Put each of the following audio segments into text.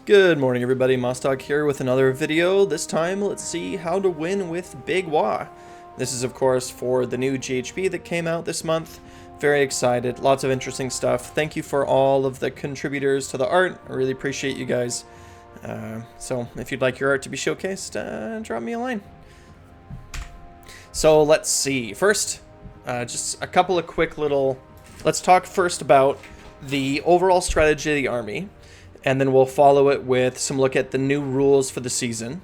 Good morning everybody, Mostok here with another video. This time let's see how to win with Big Wagh. This is of course for the new GHB that came out this month. Very excited, lots of interesting stuff. Thank you for all of the contributors to the art, I really appreciate you guys. So if you'd like your art to be showcased, drop me a line. So let's see, first just a couple of quick little, let's talk first about the overall strategy of the army. And then we'll follow it with some look at the new rules for the season,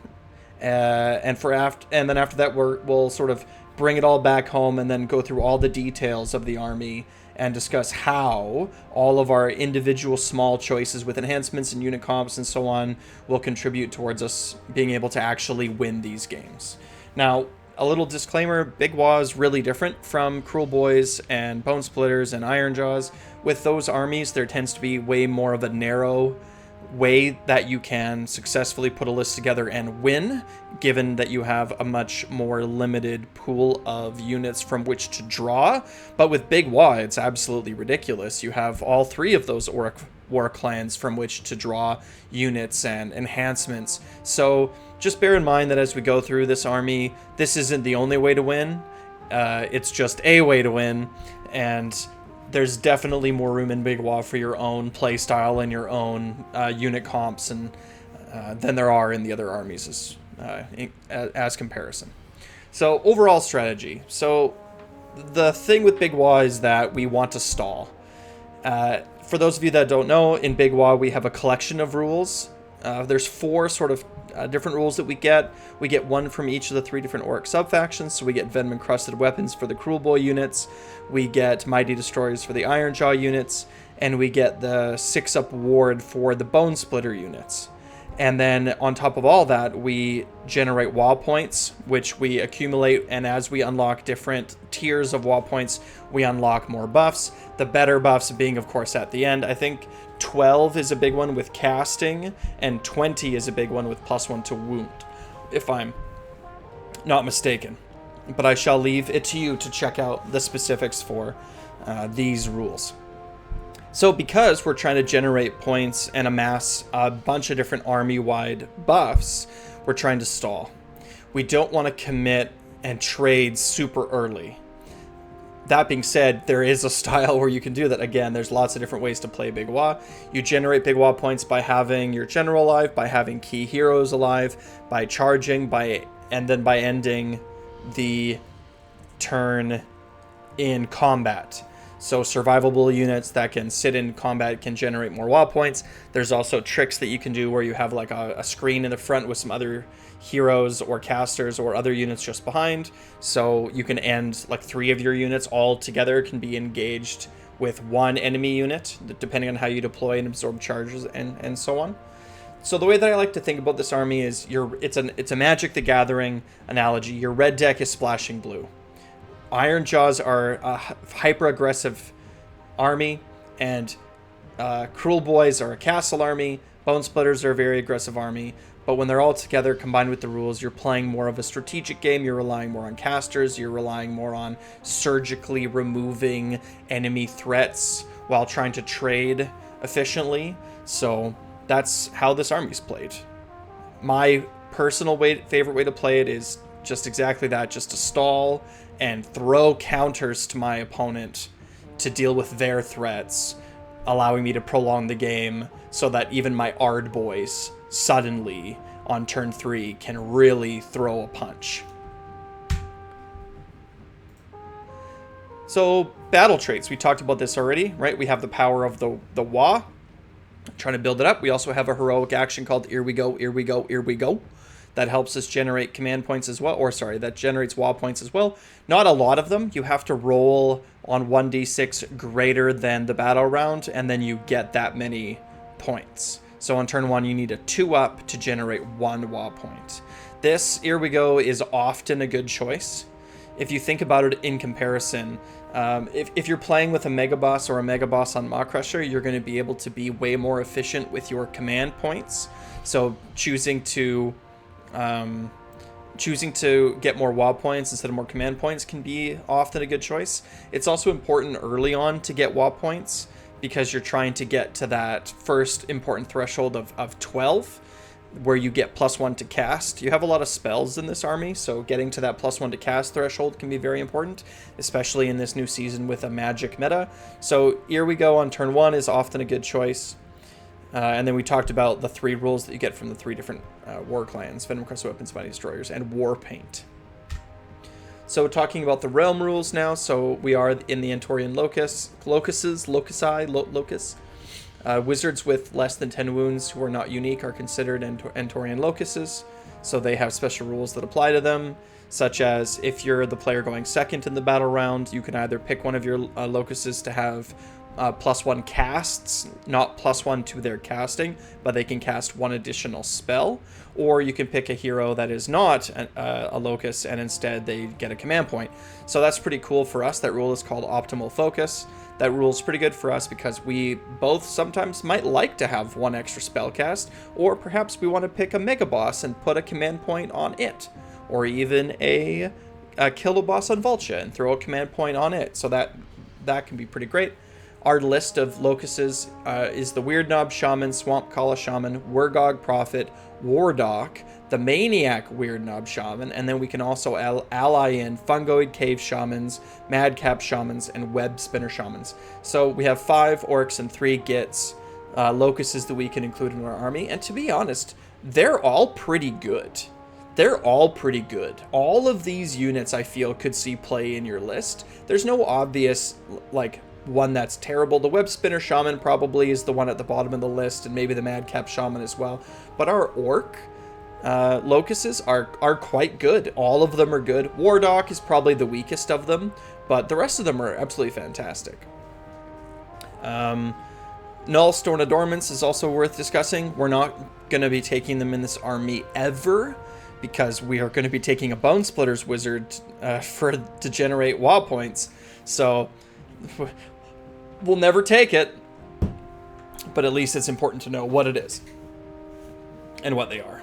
and then after that we'll sort of bring it all back home and then go through all the details of the army and discuss how all of our individual small choices with enhancements and unit comps and so on will contribute towards us being able to actually win these games. Now, a little disclaimer, Big Wagh is really different from Cruel Boys and Bone Splitters and Iron Jaws. With those armies, there tends to be way more of a narrow way that you can successfully put a list together and win, given that you have a much more limited pool of units from which to draw. But with Big Wagh, it's absolutely ridiculous. You have all three of those war clans from which to draw units and enhancements. So just bear in mind that as we go through this army, this isn't the only way to win. It's just a way to win, and there's definitely more room in Big Wagh for your own playstyle and your own unit comps and than there are in the other armies as comparison. So overall strategy. So the thing with Big Wagh is that we want to stall. For those of you that don't know, in Big Wagh we have a collection of rules. There's four sort of different rules that we get. We get one from each of the three different orc sub-factions. So we get Venom Encrusted Weapons for the Cruel Boy units, we get Mighty Destroyers for the Iron Jaw units, and we get the 6-up ward for the Bone Splitter units. And then on top of all that, we generate Waaagh points, which we accumulate, and as we unlock different tiers of Waaagh points, we unlock more buffs. The better buffs being, of course, at the end. I think 12 is a big one with casting, and 20 is a big one with +1 to wound, if I'm not mistaken. But I shall leave it to you to check out the specifics for these rules. So because we're trying to generate points and amass a bunch of different army-wide buffs, we're trying to stall. We don't want to commit and trade super early. That being said, there is a style where you can do that. Again, there's lots of different ways to play Big Wagh. You generate Big Wagh points by having your general alive, by having key heroes alive, by charging, and then by ending the turn in combat. So survivable units that can sit in combat can generate more Waaagh points. There's also tricks that you can do where you have like a screen in the front with some other heroes or casters or other units just behind. So you can end like 3 of your units all together can be engaged with one enemy unit, depending on how you deploy and absorb charges and so on. So the way that I like to think about this army is it's a Magic the Gathering analogy. Your red deck is splashing blue. Iron Jaws are a hyper-aggressive army, and Cruel Boys are a castle army. Bone Splitters are a very aggressive army. But when they're all together, combined with the rules, you're playing more of a strategic game. You're relying more on casters. You're relying more on surgically removing enemy threats while trying to trade efficiently. So that's how this army's played. My personal favorite way to play it is just exactly that, just to stall and throw counters to my opponent to deal with their threats, allowing me to prolong the game so that even my Ard boys suddenly on turn 3 can really throw a punch. So battle traits, we talked about this already, right? We have the power of the Waaagh, trying to build it up. We also have a heroic action called Here We Go, Here We Go, Here We Go. That helps us generate command points as well, or sorry, that generates Waaagh points as well. Not a lot of them. You have to roll on 1d6 greater than the battle round, and then you get that many points. So on turn 1, you need a 2-up to generate 1 Waaagh point. This, Here We Go, is often a good choice. If you think about it in comparison, if you're playing with a Mega Boss or a Mega Boss on Maw Crusher, you're going to be able to be way more efficient with your command points. So choosing to get more Waaagh points instead of more command points can be often a good choice. It's also important early on to get Waaagh points because you're trying to get to that first important threshold of 12, where you get +1 to cast. You have a lot of spells in this army, so getting to that +1 to cast threshold can be very important, especially in this new season with a magic meta. So here we go on turn 1 is often a good choice. And then we talked about the 3 rules that you get from the 3 different war clans: Venom Crest Weapons, Mighty Destroyers, and War Paint. So talking about the realm rules now, so we are in the Entorian locus. Wizards with less than 10 wounds who are not unique are considered Entorian locuses, so they have special rules that apply to them, such as if you're the player going second in the battle round, you can either pick one of your locuses to have +1 casts, not +1 to their casting, but they can cast 1 additional spell, or you can pick a hero that is not a locus and instead they get a command point. So that's pretty cool for us. That rule is called Optimal Focus. That rule is pretty good for us because we both sometimes might like to have 1 extra spell cast, or perhaps we want to pick a mega boss and put a command point on it, or even a kill a boss on Vulture and throw a command point on it. So that can be pretty great. Our list of locuses is the Weird Knob Shaman, Swamp Kala Shaman, Wurgog Prophet, Wardock, the Maniac Weird Knob Shaman, and then we can also ally in Fungoid Cave Shamans, Madcap Shamans, and Web Spinner Shamans. So we have 5 orcs and 3 gits locuses that we can include in our army, and to be honest, they're all pretty good. They're all pretty good. All of these units I feel could see play in your list. There's no obvious, like, one that's terrible. The Web Spinner Shaman probably is the one at the bottom of the list, and maybe the Madcap Shaman as well. But our orc locuses are quite good. All of them are good. Wardock is probably the weakest of them, but the rest of them are absolutely fantastic. Null Storm of Dormants is also worth discussing. We're not going to be taking them in this army ever, because we are going to be taking a Bone Splitter's Wizard to generate Waaagh points. So we'll never take it, but at least it's important to know what it is and what they are.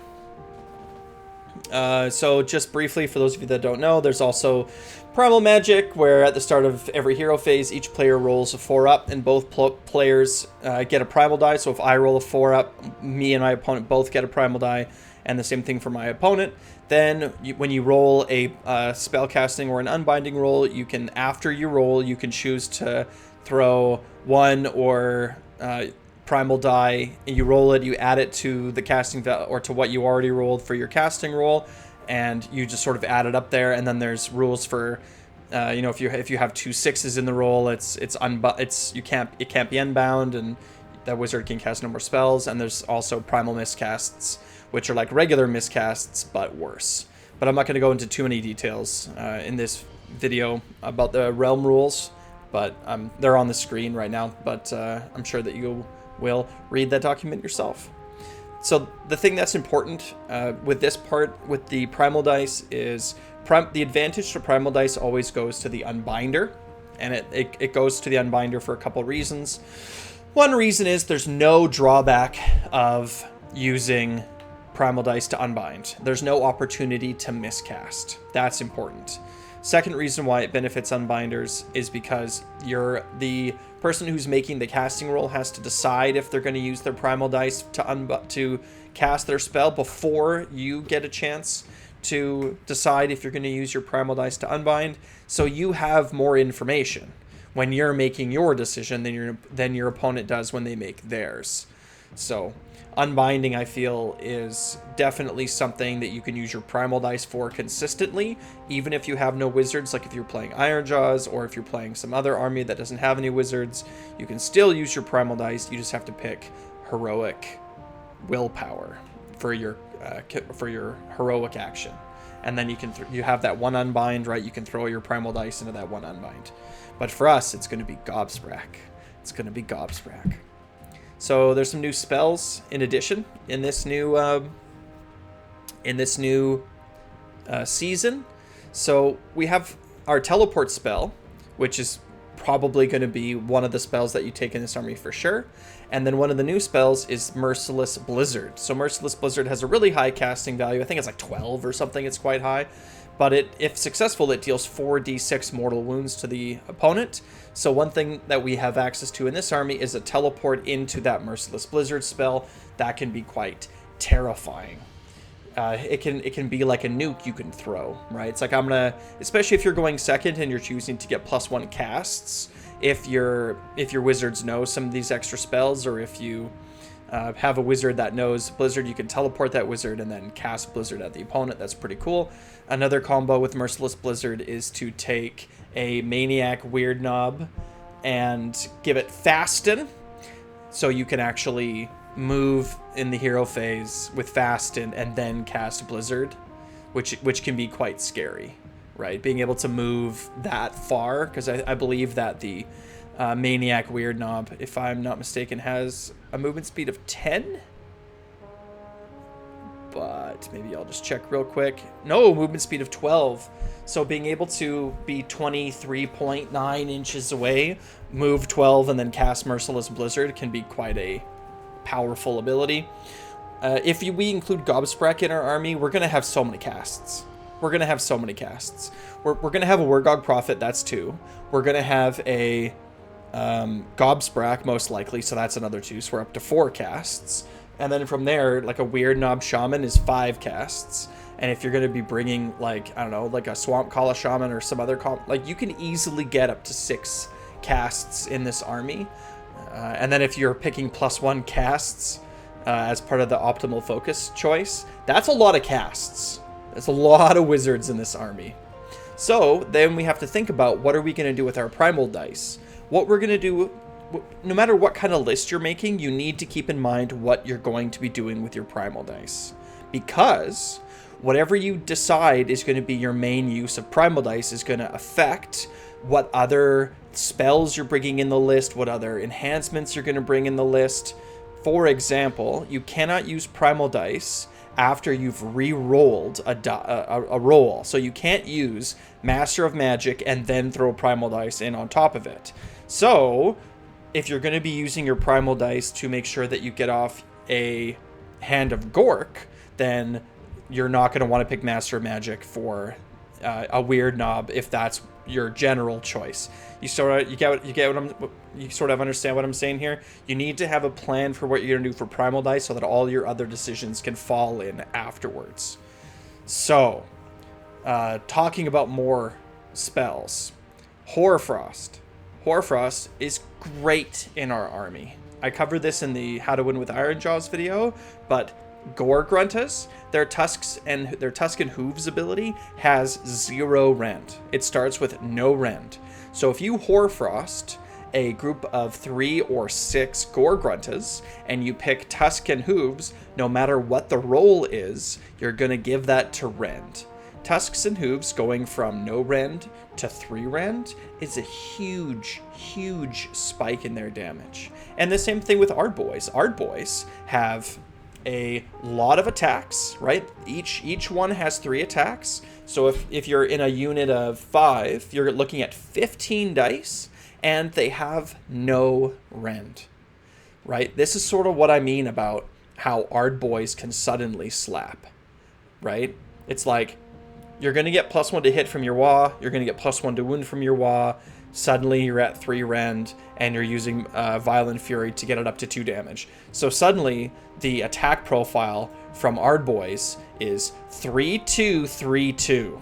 So just briefly, for those of you that don't know, there's also Primal Magic, where at the start of every hero phase, each player rolls a 4-up, and both players get a Primal die. So if I roll a 4-up, me and my opponent both get a Primal die, and the same thing for my opponent. Then when you roll a spellcasting or an unbinding roll, you can, after you roll, you can choose to throw 1 or primal die. You roll it, you add it to the casting or to what you already rolled for your casting roll, and you just sort of add it up there. And then there's rules for if you have 2 6s in the roll, it can't be unbound, and that wizard can cast no more spells. And there's also primal miscasts, which are like regular miscasts but worse. But I'm not going to go into too many details in this video about the realm rules, but they're on the screen right now, but I'm sure that you will read that document yourself. So the thing that's important with this part, with the primal dice, is the advantage to primal dice always goes to the unbinder, and it goes to the unbinder for a couple reasons. One reason is there's no drawback of using primal dice to unbind. There's no opportunity to miscast. That's important. Second reason why it benefits unbinders is because the person who's making the casting roll has to decide if they're going to use their primal dice to cast their spell before you get a chance to decide if you're going to use your primal dice to unbind. So you have more information when you're making your decision than your opponent does when they make theirs. So unbinding, I feel, is definitely something that you can use your primal dice for consistently, even if you have no wizards. Like if you're playing Ironjaws, or if you're playing some other army that doesn't have any wizards, you can still use your primal dice. You just have to pick heroic willpower for your heroic action, and then you have that one unbind, right? You can throw your primal dice into that one unbind. But for us, it's going to be gobsprak. It's going to be gobsprak. So there's some new spells in addition in this new season. So we have our teleport spell, which is probably going to be one of the spells that you take in this army for sure. And then one of the new spells is Merciless Blizzard. So Merciless Blizzard has a really high casting value. I think it's like 12 or something. It's quite high. but if successful, it deals 4d6 mortal wounds to the opponent. So one thing that we have access to in this army is a teleport into that Merciless Blizzard spell. That can be quite terrifying. It can be like a nuke you can throw, right? It's like especially if you're going second and you're choosing to get +1 casts, if your wizards know some of these extra spells, or if you have a wizard that knows Blizzard, you can teleport that wizard and then cast Blizzard at the opponent. That's pretty cool. Another combo with Merciless Blizzard is to take a Maniac Weird Knob and give it Fasten, so you can actually move in the hero phase with Fasten and then cast Blizzard, which can be quite scary, right? Being able to move that far, because I believe that the Maniac Weird Knob, if I'm not mistaken, has a movement speed of 10, but maybe I'll just check real quick. No, movement speed of 12. So being able to be 23.9 inches away, move 12, and then cast Merciless Blizzard can be quite a powerful ability. If we include Gobsprak in our army, we're going to have so many casts. We're going to have so many casts. We're going to have a Wargog Prophet, that's 2. We're going to have a Gobsprak, most likely, so that's another 2, so we're up to 4 casts. And then from there, like a Weird Knob Shaman is 5 casts. And if you're going to be bringing, like, I don't know, like a Swamp Kala Shaman or some other like, you can easily get up to 6 casts in this army. And then if you're picking +1 casts as part of the optimal focus choice, that's a lot of casts. There's a lot of wizards in this army. So then we have to think about, what are we going to do with our primal dice? What we're going to do, no matter what kind of list you're making, you need to keep in mind what you're going to be doing with your primal dice. Because whatever you decide is going to be your main use of primal dice is going to affect what other spells you're bringing in the list, what other enhancements you're going to bring in the list. For example, you cannot use primal dice after you've re-rolled a roll. So you can't use Master of Magic and then throw primal dice in on top of it. So if you're going to be using your primal dice to make sure that you get off a Hand of Gork, then you're not going to want to pick Master of Magic for a Weird Knob if that's your general choice. You sort of understand what I'm saying here. You need to have a plan for what you're going to do for primal dice so that all your other decisions can fall in afterwards. So, talking about more spells, Hoarfrost. Hoarfrost is great in our army. I covered this in the How to Win with Iron Jaws video, but Gore Gruntas, their tusks and their tusk and hooves ability has 0 rend. It starts with no rend. So if you Hoarfrost a group of 3 or 6 Gore Gruntas and you pick tusk and hooves, no matter what the roll is, you're going to give that to rend. Tusks and hooves going from no rend to 3 rend is a huge, huge spike in their damage. And the same thing with Ardboys. Ardboys have a lot of attacks, right? Each one has 3 attacks. So if you're in a unit of 5, you're looking at 15 dice, and they have no rend, right? This is sort of what I mean about how Ardboys can suddenly slap, right? It's like, you're going to get +1 to hit from your Waaagh, you're going to get +1 to wound from your Waaagh, suddenly you're at 3 rend, and you're using Violent Fury to get it up to 2 damage. So suddenly, the attack profile from Ardboys is 3-2, 3-2.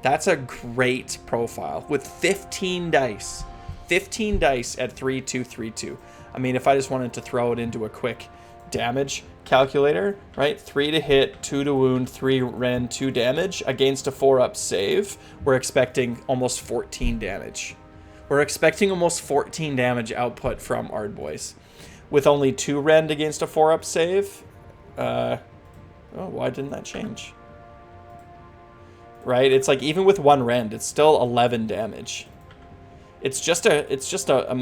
That's a great profile with 15 dice. 15 dice at 3-2, 3-2. I mean, if I just wanted to throw it into a quick damage calculator, right? 3 to hit, 2 to wound, 3 rend, 2 damage against a 4-up save, we're expecting almost 14 damage. We're expecting almost 14 damage output from Ardboys. With only 2 rend against a 4-up save, oh, why didn't that change? Right? It's like, even with 1 rend, it's still 11 damage. It's just a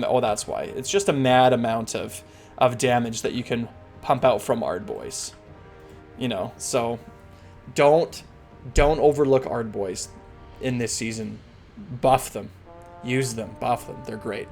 oh, that's why. It's just a mad amount of damage that you can pump out from Ardboys. You know, so don't overlook Ardboys in this season. Buff them. Use them. Buff them. They're great.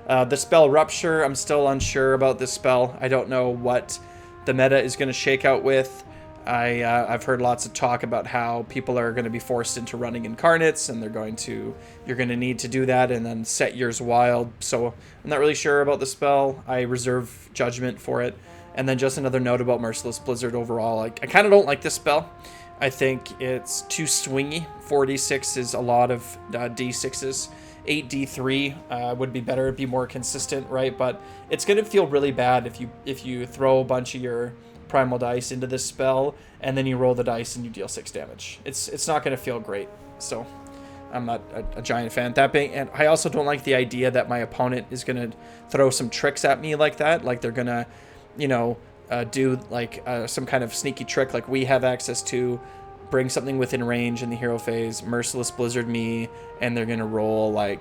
The spell Rupture, I'm still unsure about this spell. I don't know what the meta is going to shake out with. I've heard lots of talk about how people are going to be forced into running incarnates, and you're going to need to do that and then set yours wild. So I'm not really sure about the spell. I reserve judgment for it. And then just another note about Merciless Blizzard overall. I kind of don't like this spell. I think it's too swingy. 4d6 is a lot of d6s. 8d3 would be better, be more consistent, right? But it's going to feel really bad if you throw a bunch of your primal dice into this spell and then you roll the dice and you deal 6 damage. It's not going to feel great. So I'm not a giant fan. And I also don't like the idea that my opponent is going to throw some tricks at me like that. Like they're going to, do like some kind of sneaky trick like we have access to, bring something within range in the hero phase, Merciless Blizzard me, and they're going to roll they're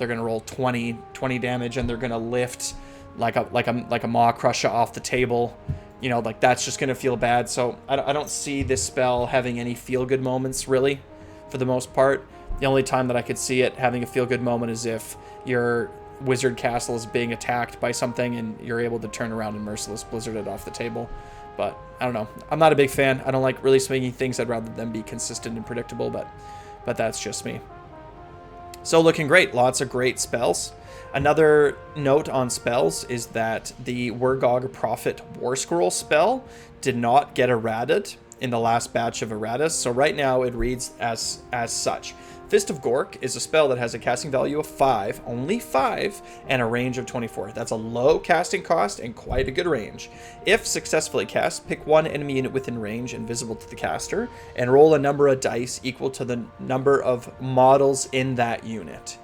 going to roll 20 damage, and they're going to lift like a Maw Crusher off the table. That's just going to feel bad. So I don't see this spell having any feel-good moments, really, for the most part. The only time that I could see it having a feel-good moment is if your wizard castle is being attacked by something and you're able to turn around and Merciless Blizzard it off the table. But I don't know. I'm not a big fan. I don't like really swinging things. I'd rather them be consistent and predictable, but that's just me. So looking great. Lots of great spells. Another note on spells is that the Waaagh Prophet War Scroll spell did not get errated in the last batch of erratas. So right now it reads as such. Fist of Gork is a spell that has a casting value of 5, only 5, and a range of 24. That's a low casting cost and quite a good range. If successfully cast, pick one enemy unit within range and visible to the caster, and roll a number of dice equal to the number of models in that unit.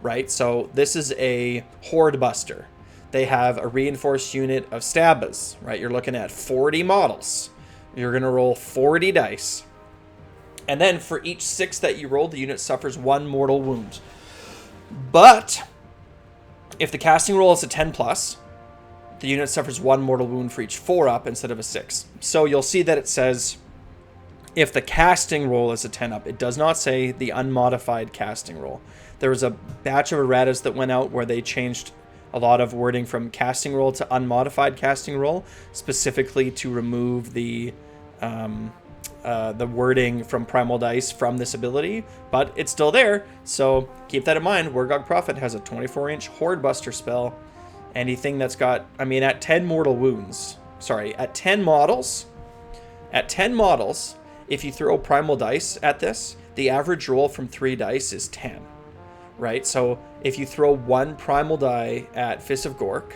Right? So this is a Horde Buster. They have a reinforced unit of Stabbas, right? You're looking at 40 models. You're going to roll 40 dice. And then for each 6 that you roll, the unit suffers 1 mortal wound. But if the casting roll is a 10+, the unit suffers 1 mortal wound for each 4 up instead of a 6. So you'll see that it says if the casting roll is a 10 up. It does not say the unmodified casting roll. There was a batch of erratas that went out where they changed a lot of wording from casting roll to unmodified casting roll, specifically to remove the wording from Primal Dice from this ability, but it's still there, so keep that in mind. Waaagh Prophet has a 24-inch Horde Buster spell. Anything that's got, at 10 mortal wounds, at 10 models, if you throw Primal Dice at this, the average roll from 3 dice is 10, right? So if you throw 1 Primal Die at Fist of Gork,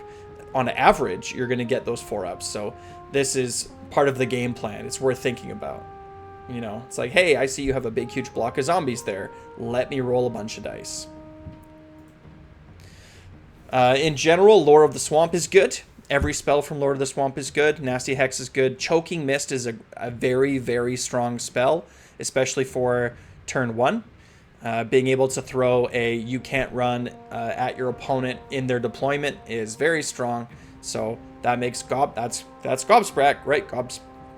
on average, you're going to get those 4-ups. So this is part of the game plan. It's worth thinking about. It's like, hey, I see you have a big, huge block of zombies there. Let me roll a bunch of dice. In general, Lore of the Swamp is good. Every spell from Lord of the Swamp is good. Nasty Hex is good. Choking Mist is a very, very strong spell, especially for turn 1. Being able to throw a you can't run at your opponent in their deployment is very strong. So that makes that's gobsprak, right?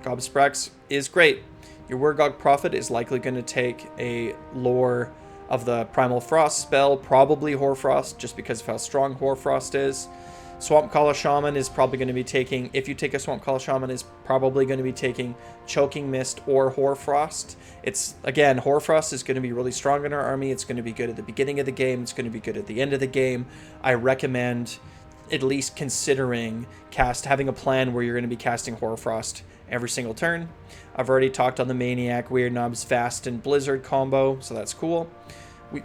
Gobspraks is great. Your Waaagh Prophet is likely going to take a lore of the Primal Frost spell, probably Hoarfrost, just because of how strong Hoarfrost is. Swamp Calla Shaman is probably going to be taking, if you take a Swamp Calla Shaman, is probably going to be taking Choking Mist or Hoarfrost. Again, Hoarfrost is going to be really strong in our army. It's going to be good at the beginning of the game. It's going to be good at the end of the game. I recommend at least considering having a plan where you're going to be casting Hoarfrost every single turn. I've already talked on the Maniac, Weird Knobs, Fast, and Blizzard combo, so that's cool.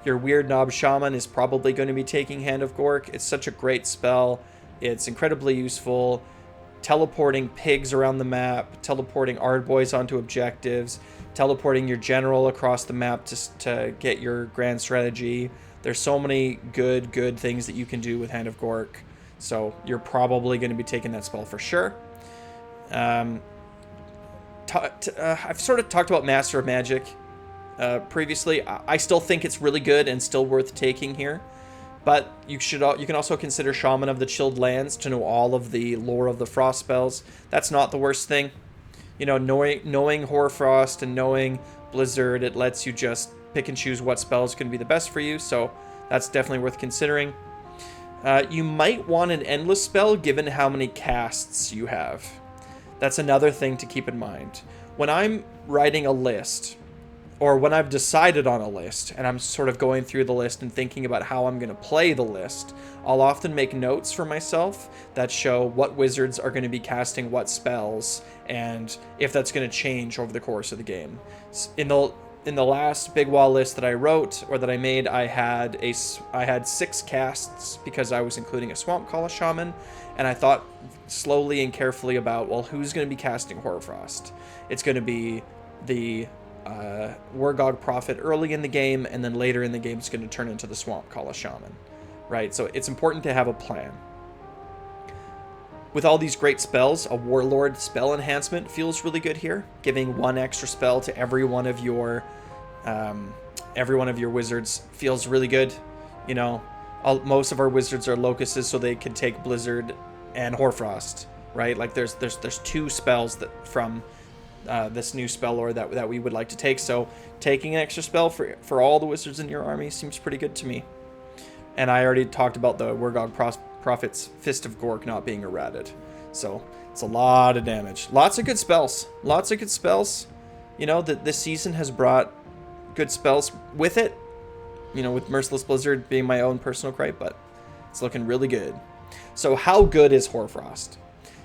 Your Weird Knob Shaman is probably going to be taking Hand of Gork. It's such a great spell. It's incredibly useful. Teleporting pigs around the map, teleporting Ardboys onto objectives, teleporting your general across the map to get your grand strategy. There's so many good things that you can do with Hand of Gork. So you're probably going to be taking that spell for sure. I've sort of talked about Master of Magic previously. I still think it's really good and still worth taking here. But you can also consider Shaman of the Chilled Lands to know all of the lore of the Frost spells. That's not the worst thing. Knowing Hoarfrost and knowing Blizzard, it lets you just pick and choose what spells can be the best for you. So that's definitely worth considering. You might want an Endless spell given how many casts you have. That's another thing to keep in mind. When I'm writing a list, or when I've decided on a list, and I'm sort of going through the list and thinking about how I'm going to play the list, I'll often make notes for myself that show what wizards are going to be casting what spells, and if that's going to change over the course of the game. In the last Big Wagh list that I wrote, or that I made, I had 6 casts because I was including a Swamp Call Shaman, and I thought slowly and carefully about, well, who's going to be casting Hoarfrost? It's going to be the Waaagh Prophet early in the game, and then later in the game it's going to turn into the Swamp Call Shaman, right? So it's important to have a plan. With all these great spells, a Warlord spell enhancement feels really good here, giving 1 extra spell to every one of your wizards feels really good. You know, most of our wizards are locuses, so they can take Blizzard and Hoarfrost, right? Like there's 2 spells that from this new spell lore that we would like to take. So taking an extra spell for all the wizards in your army seems pretty good to me. And I already talked about the Waaagh Prophet's Fist of Gork not being errated. So it's a lot of damage. Lots of good spells. Lots of good spells. You know, this season has brought good spells with it. You know, with Merciless Blizzard being my own personal gripe, but it's looking really good. So how good is Hoarfrost?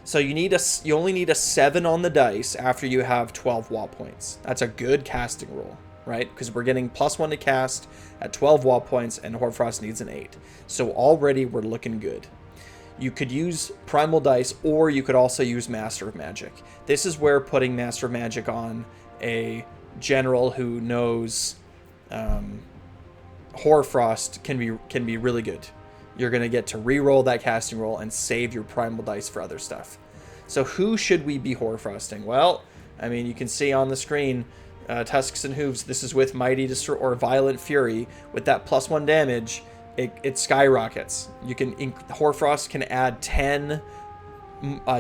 So you only need a 7 on the dice after you have 12 Waaagh points. That's a good casting roll, right? Because we're getting +1 to cast at 12 Waaagh points, and Hoarfrost needs an 8. So already we're looking good. You could use Primal dice, or you could also use Master of Magic. This is where putting Master of Magic on a general who knows Hoarfrost can be really good. You're going to get to re-roll that casting roll and save your Primal dice for other stuff. So who should we be Hoarfrosting? Well, I mean, you can see on the screen, Tusks and Hooves. This is with Mighty Destroy or Violent Fury. With that +1 damage, it skyrockets. Hoarfrost can add 10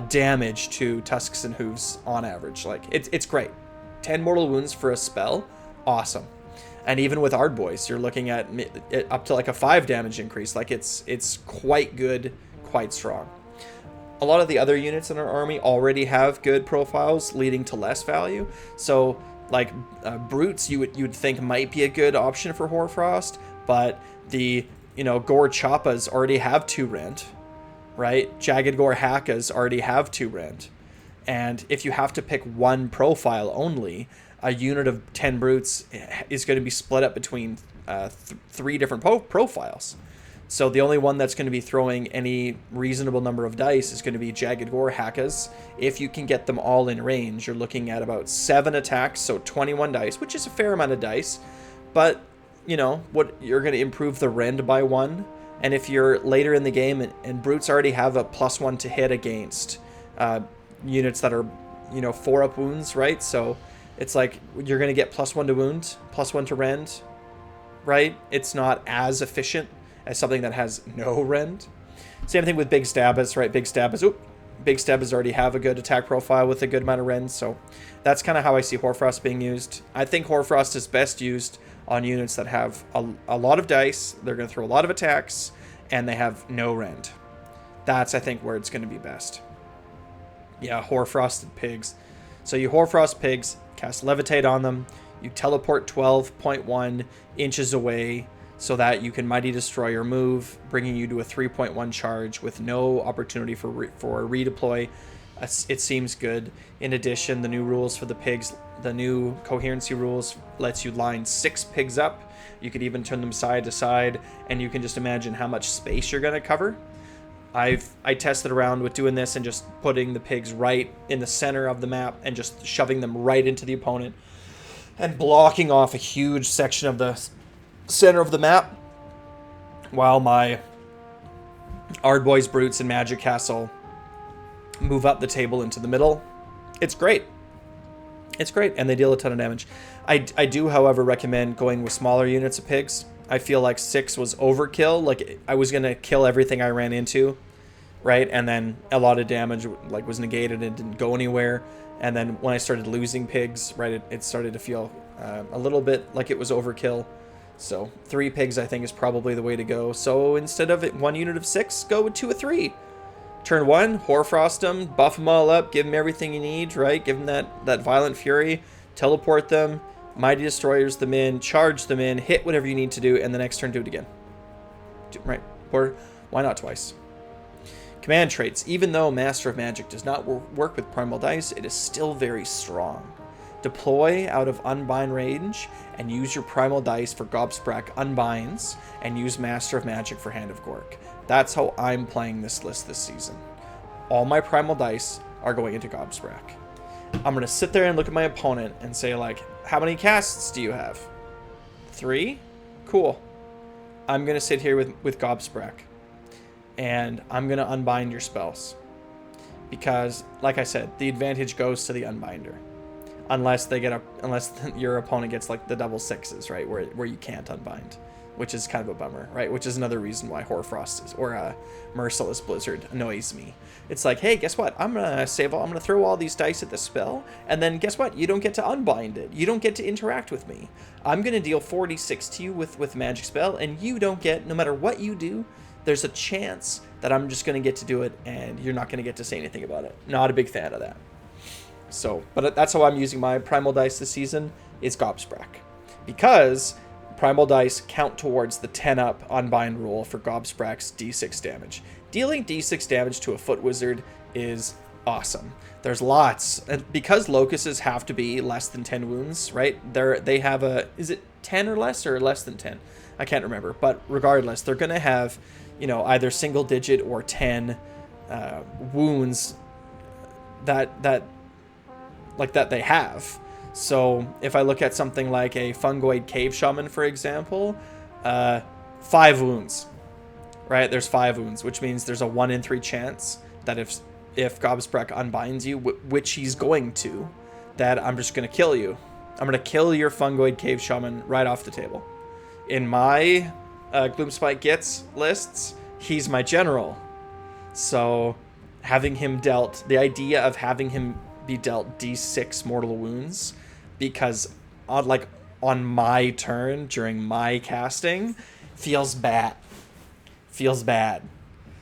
damage to Tusks and Hooves on average. Like it's great. 10 mortal wounds for a spell, awesome. And even with Ardboys, you're looking at up to like a 5 damage increase. Like it's quite good, quite strong. A lot of the other units in our army already have good profiles, leading to less value. So like brutes, you would think might be a good option for Hoarfrost, but the Gore Choppas already have 2 rend, right? Jagged Gore Hakkas already have 2 rend, and if you have to pick one profile only, a unit of 10 brutes is going to be split up between 3 different profiles. So the only one that's going to be throwing any reasonable number of dice is going to be Jagged Gore Hakkas. If you can get them all in range, you're looking at about 7 attacks, so 21 dice, which is a fair amount of dice. But, what you're going to improve the rend by 1. And if you're later in the game and brutes already have a +1 to hit against units that are, 4-up wounds, right? So it's like you're going to get +1 to wound, +1 to rend, right? It's not as efficient as something that has no rend. Same thing with Big Stabbas, right? Big Stabbas already have a good attack profile with a good amount of rend, so that's kind of how I see Hoarfrost being used. I think Hoarfrost is best used on units that have a lot of dice, they're going to throw a lot of attacks, and they have no rend. That's, I think, where it's going to be best. Yeah, Hoarfrosted pigs. So you Hoarfrost pigs, cast Levitate on them, you teleport 12.1 inches away so that you can Mighty Destroy your move, bringing you to a 3.1 charge with no opportunity for redeploy. It seems good. In addition, the new rules for the pigs, the new coherency rules lets you line 6 pigs up. You could even turn them side to side, and you can just imagine how much space you're going to cover. I tested around with doing this and just putting the pigs right in the center of the map and just shoving them right into the opponent and blocking off a huge section of the center of the map while my Ardboys, Brutes, and Magic Castle move up the table into the middle. It's great. It's great, and they deal a ton of damage. I do, however, recommend going with smaller units of pigs. I feel like 6 was overkill. Like, I was going to kill everything I ran into, right? And then a lot of damage was negated and didn't go anywhere. And then when I started losing pigs, right, it started to feel a little bit like it was overkill. So 3 pigs, I think, is probably the way to go. So instead of 1 unit of 6, go with 2 or 3. Turn 1, Hoarfrost them, buff them all up, give them everything you need, right? Give them that Violent Fury, teleport them, Mighty Destroyers them in, charge them in, hit whatever you need to do, and the next turn do it again. Right, or why not twice? Command traits. Even though Master of Magic does not work with Primal dice, it is still very strong. Deploy out of unbind range and use your Primal dice for gobsprak unbinds and use Master of Magic for Hand of Gork. That's how I'm playing this list this season. All my Primal dice are going into gobsprak. I'm going to sit there and look at my opponent and say, like, how many casts do you have? 3? Cool. I'm going to sit here with gobsprak. And I'm going to unbind your spells. Because, like I said, the advantage goes to the unbinder. Unless your opponent gets like the double 6s, right? Where you can't unbind. Which is kind of a bummer, right? Which is another reason why Hoarfrost is, or Merciless Blizzard annoys me. It's like, hey, guess what? I'm gonna throw all these dice at the spell, and then guess what? You don't get to unbind it. You don't get to interact with me. I'm gonna deal 46 to you with magic spell, and you don't get, no matter what you do, there's a chance that I'm just gonna get to do it, and you're not gonna get to say anything about it. Not a big fan of that. So, but that's how I'm using my Primal dice this season. It's gobsprak, because Primal dice count towards the 10-up unbind rule for gobsprak's d6 damage. Dealing d6 damage to a foot wizard is awesome. There's lots, and because locuses have to be less than 10 wounds, right? They have a, is it 10 or less than 10? I can't remember, but regardless, they're gonna have, you know, either single digit or 10 wounds that they have. So if I look at something like a fungoid cave shaman, for example, 5 wounds, right? There's 5 wounds, which means there's a 1 in 3 chance that if gobsprak unbinds you, which he's going to, that I'm just going to kill you. I'm going to kill your fungoid cave shaman right off the table. In my Gloomspite Gits lists, he's my general. So having him dealt, the idea of having him be dealt d6 mortal wounds, because on my turn during my casting, feels bad.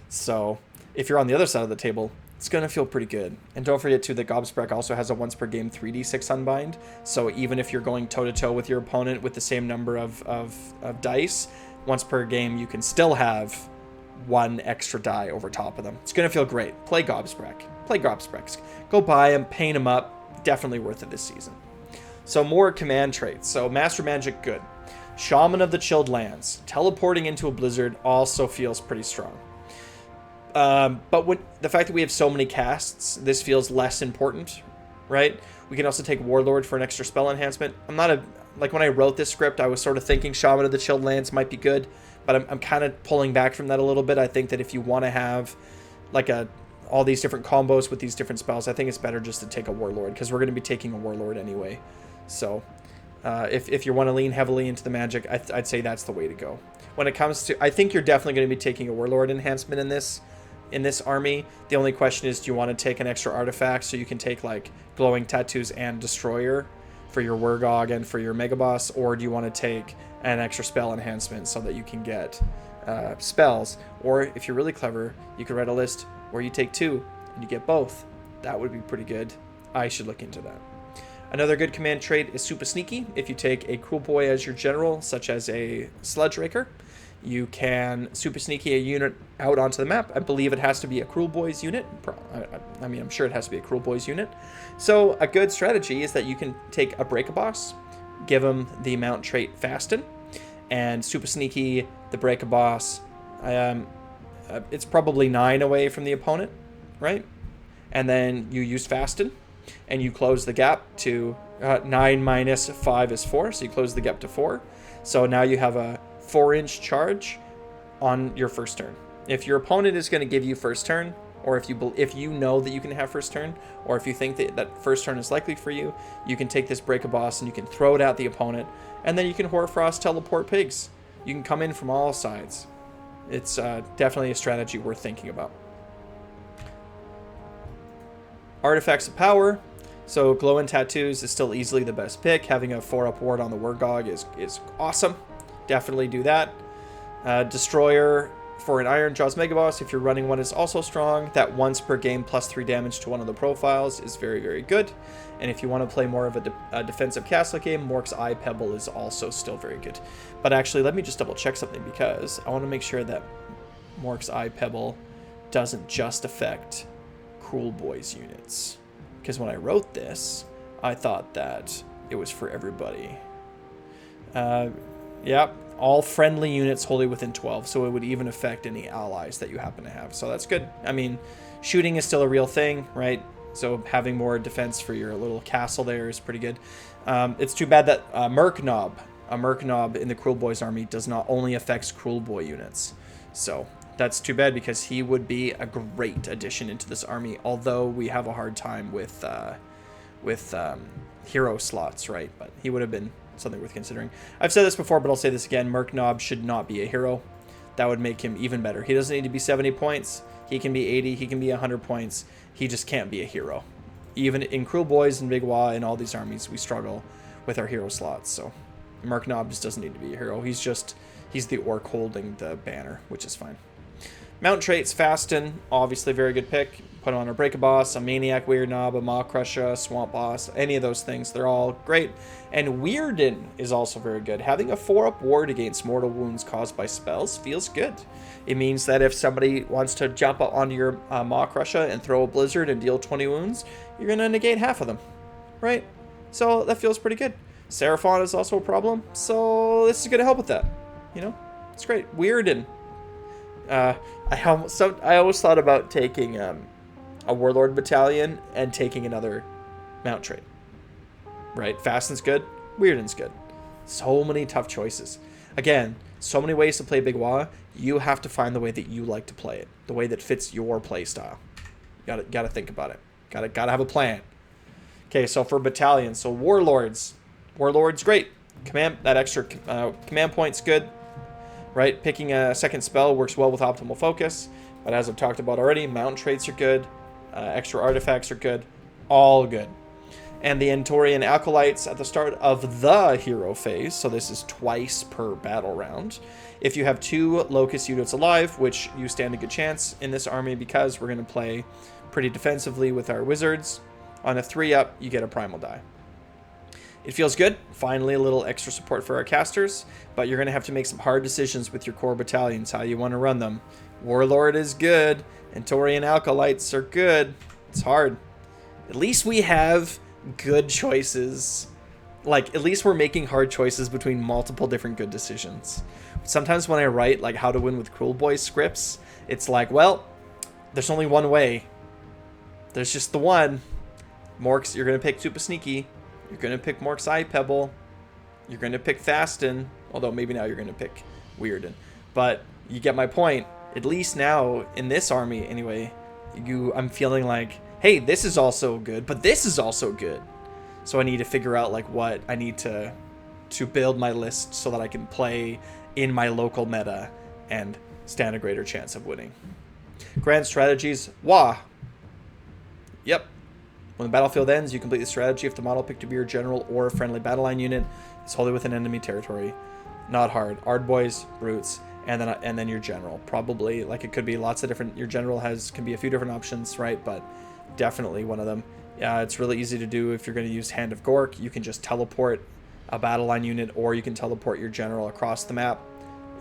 So if you're on the other side of the table, it's gonna feel pretty good. And don't forget too that gobsprak also has a once per game 3d6 unbind. So even if you're going toe to toe with your opponent with the same number of dice, once per game you can still have 1 extra die over top of them. It's gonna feel great. Play gobsprak. Go buy them, paint them up. Definitely worth it this season. So more command traits. So Master Magic, good. Shaman of the Chilled Lands. Teleporting into a blizzard also feels pretty strong. But the fact that we have so many casts, this feels less important, right? We can also take Warlord for an extra spell enhancement. Like when I wrote this script, I was sort of thinking Shaman of the Chilled Lands might be good, but I'm kind of pulling back from that a little bit. I think that if you want to have like all these different combos with these different spells, I think it's better just to take a Warlord, because we're going to be taking a Warlord anyway. So if you want to lean heavily into the magic, I'd say that's the way to go. When it comes to, I think you're definitely going to be taking a Warlord enhancement in this army. The only question is, do you want to take an extra artifact so you can take like Glowing Tattoos and Destroyer for your Waaagh and for your Mega Boss, or do you want to take an extra spell enhancement so that you can get spells? Or if you're really clever, you could write a list where you take 2 and you get both. That would be pretty good. I should look into that. Another good command trait is Super Sneaky. If you take a Cruel Boy as your general, such as a Sludge Raker, you can Super Sneaky a unit out onto the map. I believe it has to be a Cruel Boys unit. I mean, I'm sure it has to be a Cruel Boys unit. So a good strategy is that you can take a Break a Boss, give him the mount trait Fasten, and Super Sneaky the Break a Boss. It's probably 9 away from the opponent, right? And then you use Fasten, and you close the gap to 9 minus 5 is 4, so you close the gap to 4. So now you have a 4-inch charge on your first turn. If your opponent is going to give you first turn, or if you know that you can have first turn, or if you think that first turn is likely for you, you can take this Break a Boss and you can throw it at the opponent, and then you can Hoarfrost teleport pigs. You can come in from all sides. It's definitely a strategy worth thinking about. Artifacts of Power. So Glowing Tattoos is still easily the best pick. Having a 4-up ward on the Waaagh is awesome. Definitely do that. Destroyer For an Iron Jaws Mega Boss, if you're running one, is also strong. That once per game plus 3 damage to one of the profiles is very, very good. And if you want to play more of a defensive castle game, Mork's Eye Pebble is also still very good. But actually, let me just double check something, because I want to make sure that Mork's Eye Pebble doesn't just affect Cruel Boys units. Because when I wrote this, I thought that it was for everybody. Yeah, all friendly units wholly within 12, so it would even affect any allies that you happen to have. So that's good. I mean, shooting is still a real thing, right? So having more defense for your little castle there is pretty good. It's too bad that a Merc Knob in the Cruel Boys army does not only affects Cruel Boy units. So that's too bad, because he would be a great addition into this army, although we have a hard time with hero slots, right? But he would have been something worth considering. I've said this before, but I'll say this again. Merc Knob should not be a hero. That would make him even better. He doesn't need to be 70 points. He can be 80. He can be 100 points. He just can't be a hero. Even in Cruel Boys and Big Wagh and all these armies, we struggle with our hero slots. So Merc Knob just doesn't need to be a hero. He's the orc holding the banner, which is fine. Mount traits, Fasten, obviously very good pick. Put on a Break a Boss, a Maniac Weird Knob, a Maw Crusher, a Swamp Boss, any of those things. They're all great. And Weirden is also very good. Having a 4-up ward against mortal wounds caused by spells feels good. It means that if somebody wants to jump onto your Maw Crusher and throw a Blizzard and deal 20 wounds, you're going to negate half of them, right? So that feels pretty good. Seraphon is also a problem, so this is going to help with that. You know, it's great. Weirden. I always thought about taking a Warlord Battalion and taking another mount trait. Right? Fasten's good. Weirden's good. So many tough choices. Again, so many ways to play Big Wagh. You have to find the way that you like to play it. The way that fits your play style. Gotta think about it. Gotta have a plan. Okay, so for Battalions. So Warlords. Warlord's great. That extra command point's good. Right? Picking a second spell works well with optimal focus. But as I've talked about already, mount traits are good. Extra artifacts are good. All good. And the Entorian Acolytes at the start of the hero phase, so this is twice per battle round. If you have 2 Locus units alive, which you stand a good chance in this army because we're going to play pretty defensively with our wizards, on a 3-up, you get a Primal die. It feels good. Finally, a little extra support for our casters, but you're going to have to make some hard decisions with your core battalions, how you want to run them. Warlord is good. Entorian Acolytes are good. It's hard. At least we have good choices. Like, at least we're making hard choices between multiple different good decisions. Sometimes when I write, like, how to win with Cruel Boys scripts, it's like, well, there's only one way. There's just the one. Mork's, you're going to pick Super Sneaky. You're going to pick Mork's Eye Pebble. You're going to pick Fasten. Although maybe now you're going to pick Weirden. But you get my point. At least now, in this army anyway, I'm feeling like, hey, this is also good, but this is also good. So I need to figure out like what I need to build my list so that I can play in my local meta and stand a greater chance of winning. Grand strategies, Waaagh. Yep. When the battlefield ends, you complete the strategy if the model picked to be your general or a friendly battle line unit is wholly within enemy territory. Not hard. Ardboys, Brutes, and then your general. Probably, like, it could be lots of different, your general can be a few different options, right? But definitely one of them. It's really easy to do if you're going to use Hand of Gork. You can just teleport a battle line unit, or you can teleport your general across the map.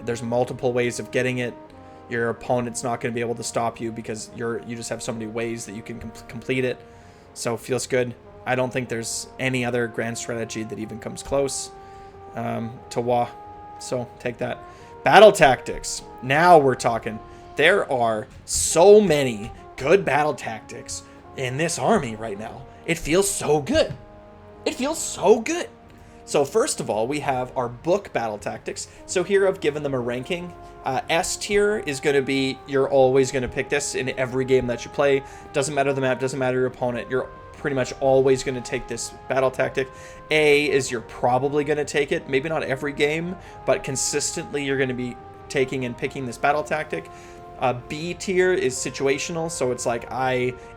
There's multiple ways of getting it. Your opponent's not going to be able to stop you because you just have so many ways that you can complete it. So it feels good. I don't think there's any other grand strategy that even comes close to Waaagh. So take that. Battle tactics. Now we're talking. There are so many good battle tactics in this army right now. It feels so good. It feels so good. So first of all, we have our book battle tactics. So here I've given them a ranking. S tier is going to be, you're always going to pick this in every game that you play. Doesn't matter the map, doesn't matter your opponent. You're pretty much always going to take this battle tactic. A is you're probably going to take it. Maybe not every game, but consistently you're going to be taking and picking this battle tactic. B tier is situational, so it's like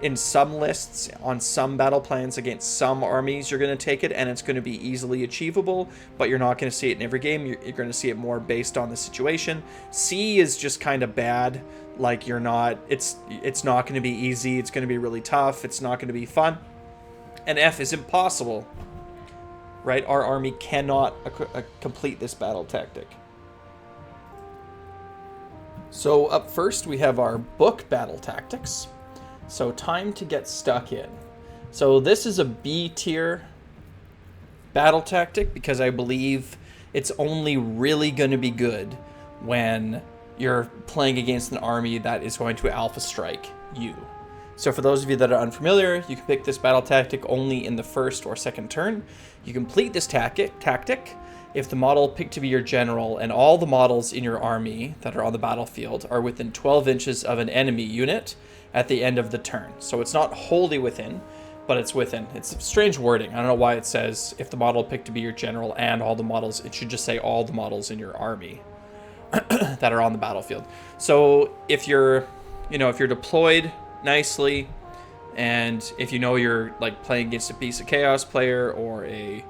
in some lists, on some battle plans against some armies, you're going to take it, and it's going to be easily achievable, but you're not going to see it in every game. You're going to see it more based on the situation. C is just kind of bad. Like, it's not going to be easy. It's going to be really tough. It's not going to be fun. And F is impossible, right? Our army cannot complete this battle tactic. So up first, we have our book battle tactics. So time to get stuck in. So this is a B tier battle tactic because I believe it's only really going to be good when you're playing against an army that is going to alpha strike you. So for those of you that are unfamiliar, you can pick this battle tactic only in the first or second turn. You complete this tactic if the model picked to be your general and all the models in your army that are on the battlefield are within 12 inches of an enemy unit at the end of the turn. So it's not wholly within, but it's within. It's strange wording. I don't know why it says if the model picked to be your general and all the models. It should just say all the models in your army that are on the battlefield. So if you're deployed nicely, and if you're like playing against a Beast of Chaos player or a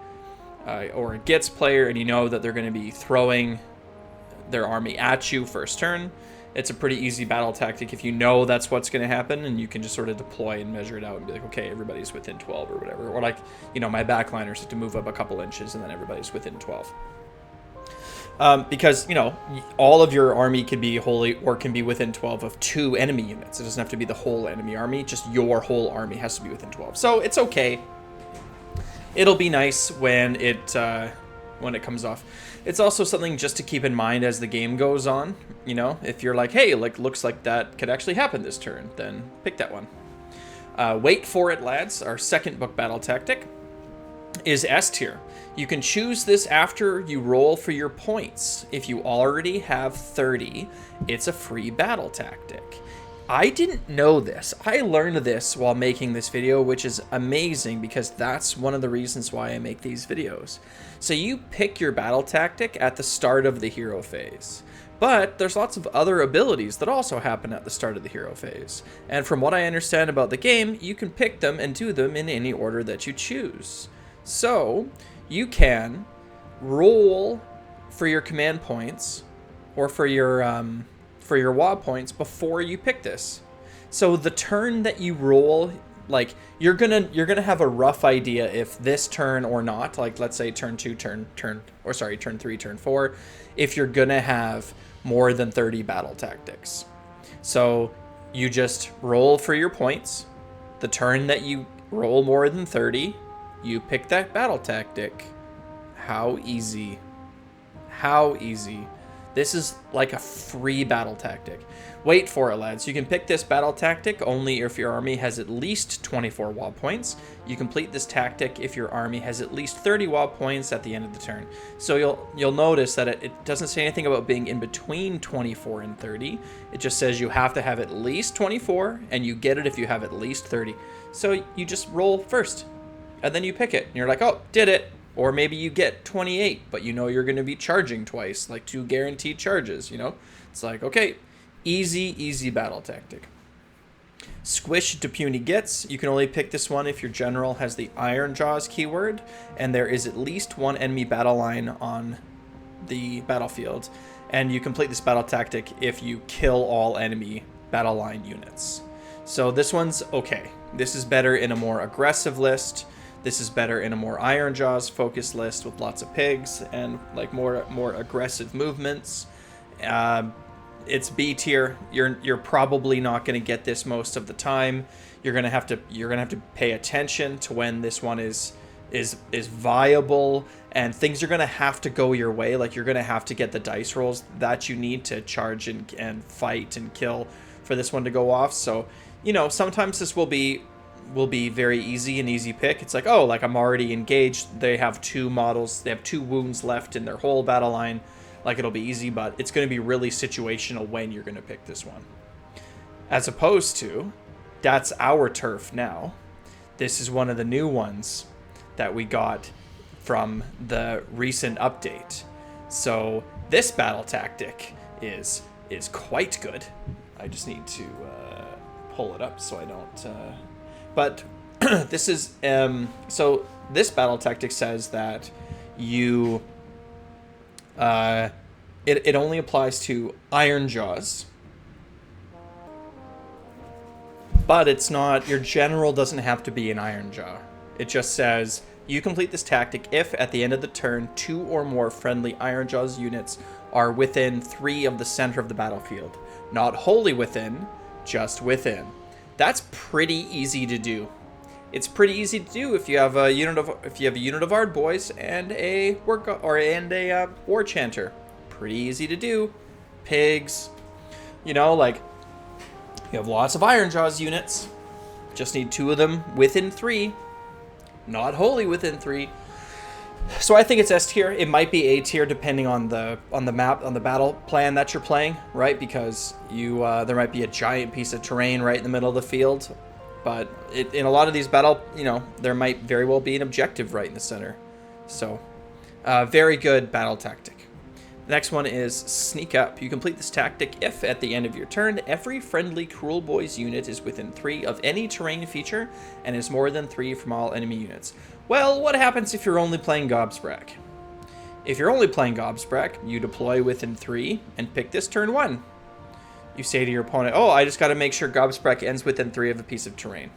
Gits player, and you know that they're going to be throwing their army at you first turn, it's a pretty easy battle tactic if you know that's what's going to happen, and you can just sort of deploy and measure it out and be like, okay, everybody's within 12 or whatever. Or like, my backliners have to move up a couple inches and then everybody's within 12. Because, all of your army can be wholly or can be within 12 of 2 enemy units. It doesn't have to be the whole enemy army, just your whole army has to be within 12. So it's okay. It'll be nice when it comes off. It's also something just to keep in mind as the game goes on. If you're like, hey, looks like that could actually happen this turn, then pick that one. Wait for it, lads. Our second book battle tactic is S tier. You can choose this after you roll for your points. If you already have 30, it's a free battle tactic. I didn't know this. I learned this while making this video, which is amazing because that's one of the reasons why I make these videos. So you pick your battle tactic at the start of the hero phase. But there's lots of other abilities that also happen at the start of the hero phase. And from what I understand about the game, you can pick them and do them in any order that you choose. So you can roll for your command points or for your Waaagh points before you pick this. So the turn that you roll, like you're gonna have a rough idea if this turn or not, like let's say turn 2, turn 3, turn 4, if you're gonna have more than 30 battle tactics. So you just roll for your points. The turn that you roll more than 30, you pick that battle tactic. How easy. How easy. This is like a free battle tactic. Wait for it, lads. You can pick this battle tactic only if your army has at least 24 Waaagh points. You complete this tactic if your army has at least 30 Waaagh points at the end of the turn. So you'll notice that it doesn't say anything about being in between 24 and 30. It just says you have to have at least 24, and you get it if you have at least 30. So you just roll first, and then you pick it, and you're like, oh, did it. Or maybe you get 28, but you're going to be charging twice, like 2 guaranteed charges, It's like, okay, easy battle tactic. Squish to puny gits. You can only pick this one if your general has the Iron Jaws keyword, and there is at least 1 enemy battle line on the battlefield. And you complete this battle tactic if you kill all enemy battle line units. So this one's okay. This is better in a more aggressive list. This is better in a more Iron Jaws focused list with lots of pigs and like more aggressive movements. It's B tier. You're probably not going to get this most of the time. You're gonna have to pay attention to when this one is viable, and things are gonna have to go your way. Like you're gonna have to get the dice rolls that you need to charge and fight and kill for this one to go off. So sometimes this will be very easy pick. It's like, oh, like I'm already engaged. They have 2 models. They have 2 wounds left in their whole battle line. Like it'll be easy, but it's going to be really situational when you're going to pick this one. As opposed to, that's our turf now. This is one of the new ones that we got from the recent update. So this battle tactic is quite good. I just need to pull it up so I don't... But this is... so this battle tactic says that you... It only applies to Iron Jaws. But it's not... Your general doesn't have to be an Iron Jaw. It just says... You complete this tactic if, at the end of the turn, 2 or more friendly Iron Jaws units are within 3 of the center of the battlefield. Not wholly within, just within. That's pretty easy to do. It's pretty easy to do if you have a unit of Ard Boys and a War Chanter. Pretty easy to do. Pigs, you know, like you have lots of Iron Jaws units. Just need 2 of them within 3. Not wholly within 3. So I think it's S tier. It might be A tier depending on the map, on the battle plan that you're playing, right? Because you there might be a giant piece of terrain right in the middle of the field, but in a lot of these battle, you know, there might very well be an objective right in the center. So very good battle tactic. The next one is Sneak Up. You complete this tactic if, at the end of your turn, every friendly Cruel Boys unit is within 3 of any terrain feature and is more than 3 from all enemy units. Well, what happens if you're only playing gobsprak? If you're only playing gobsprak, you deploy within 3 and pick this turn 1. You say to your opponent, oh, I just got to make sure gobsprak ends within 3 of a piece of terrain.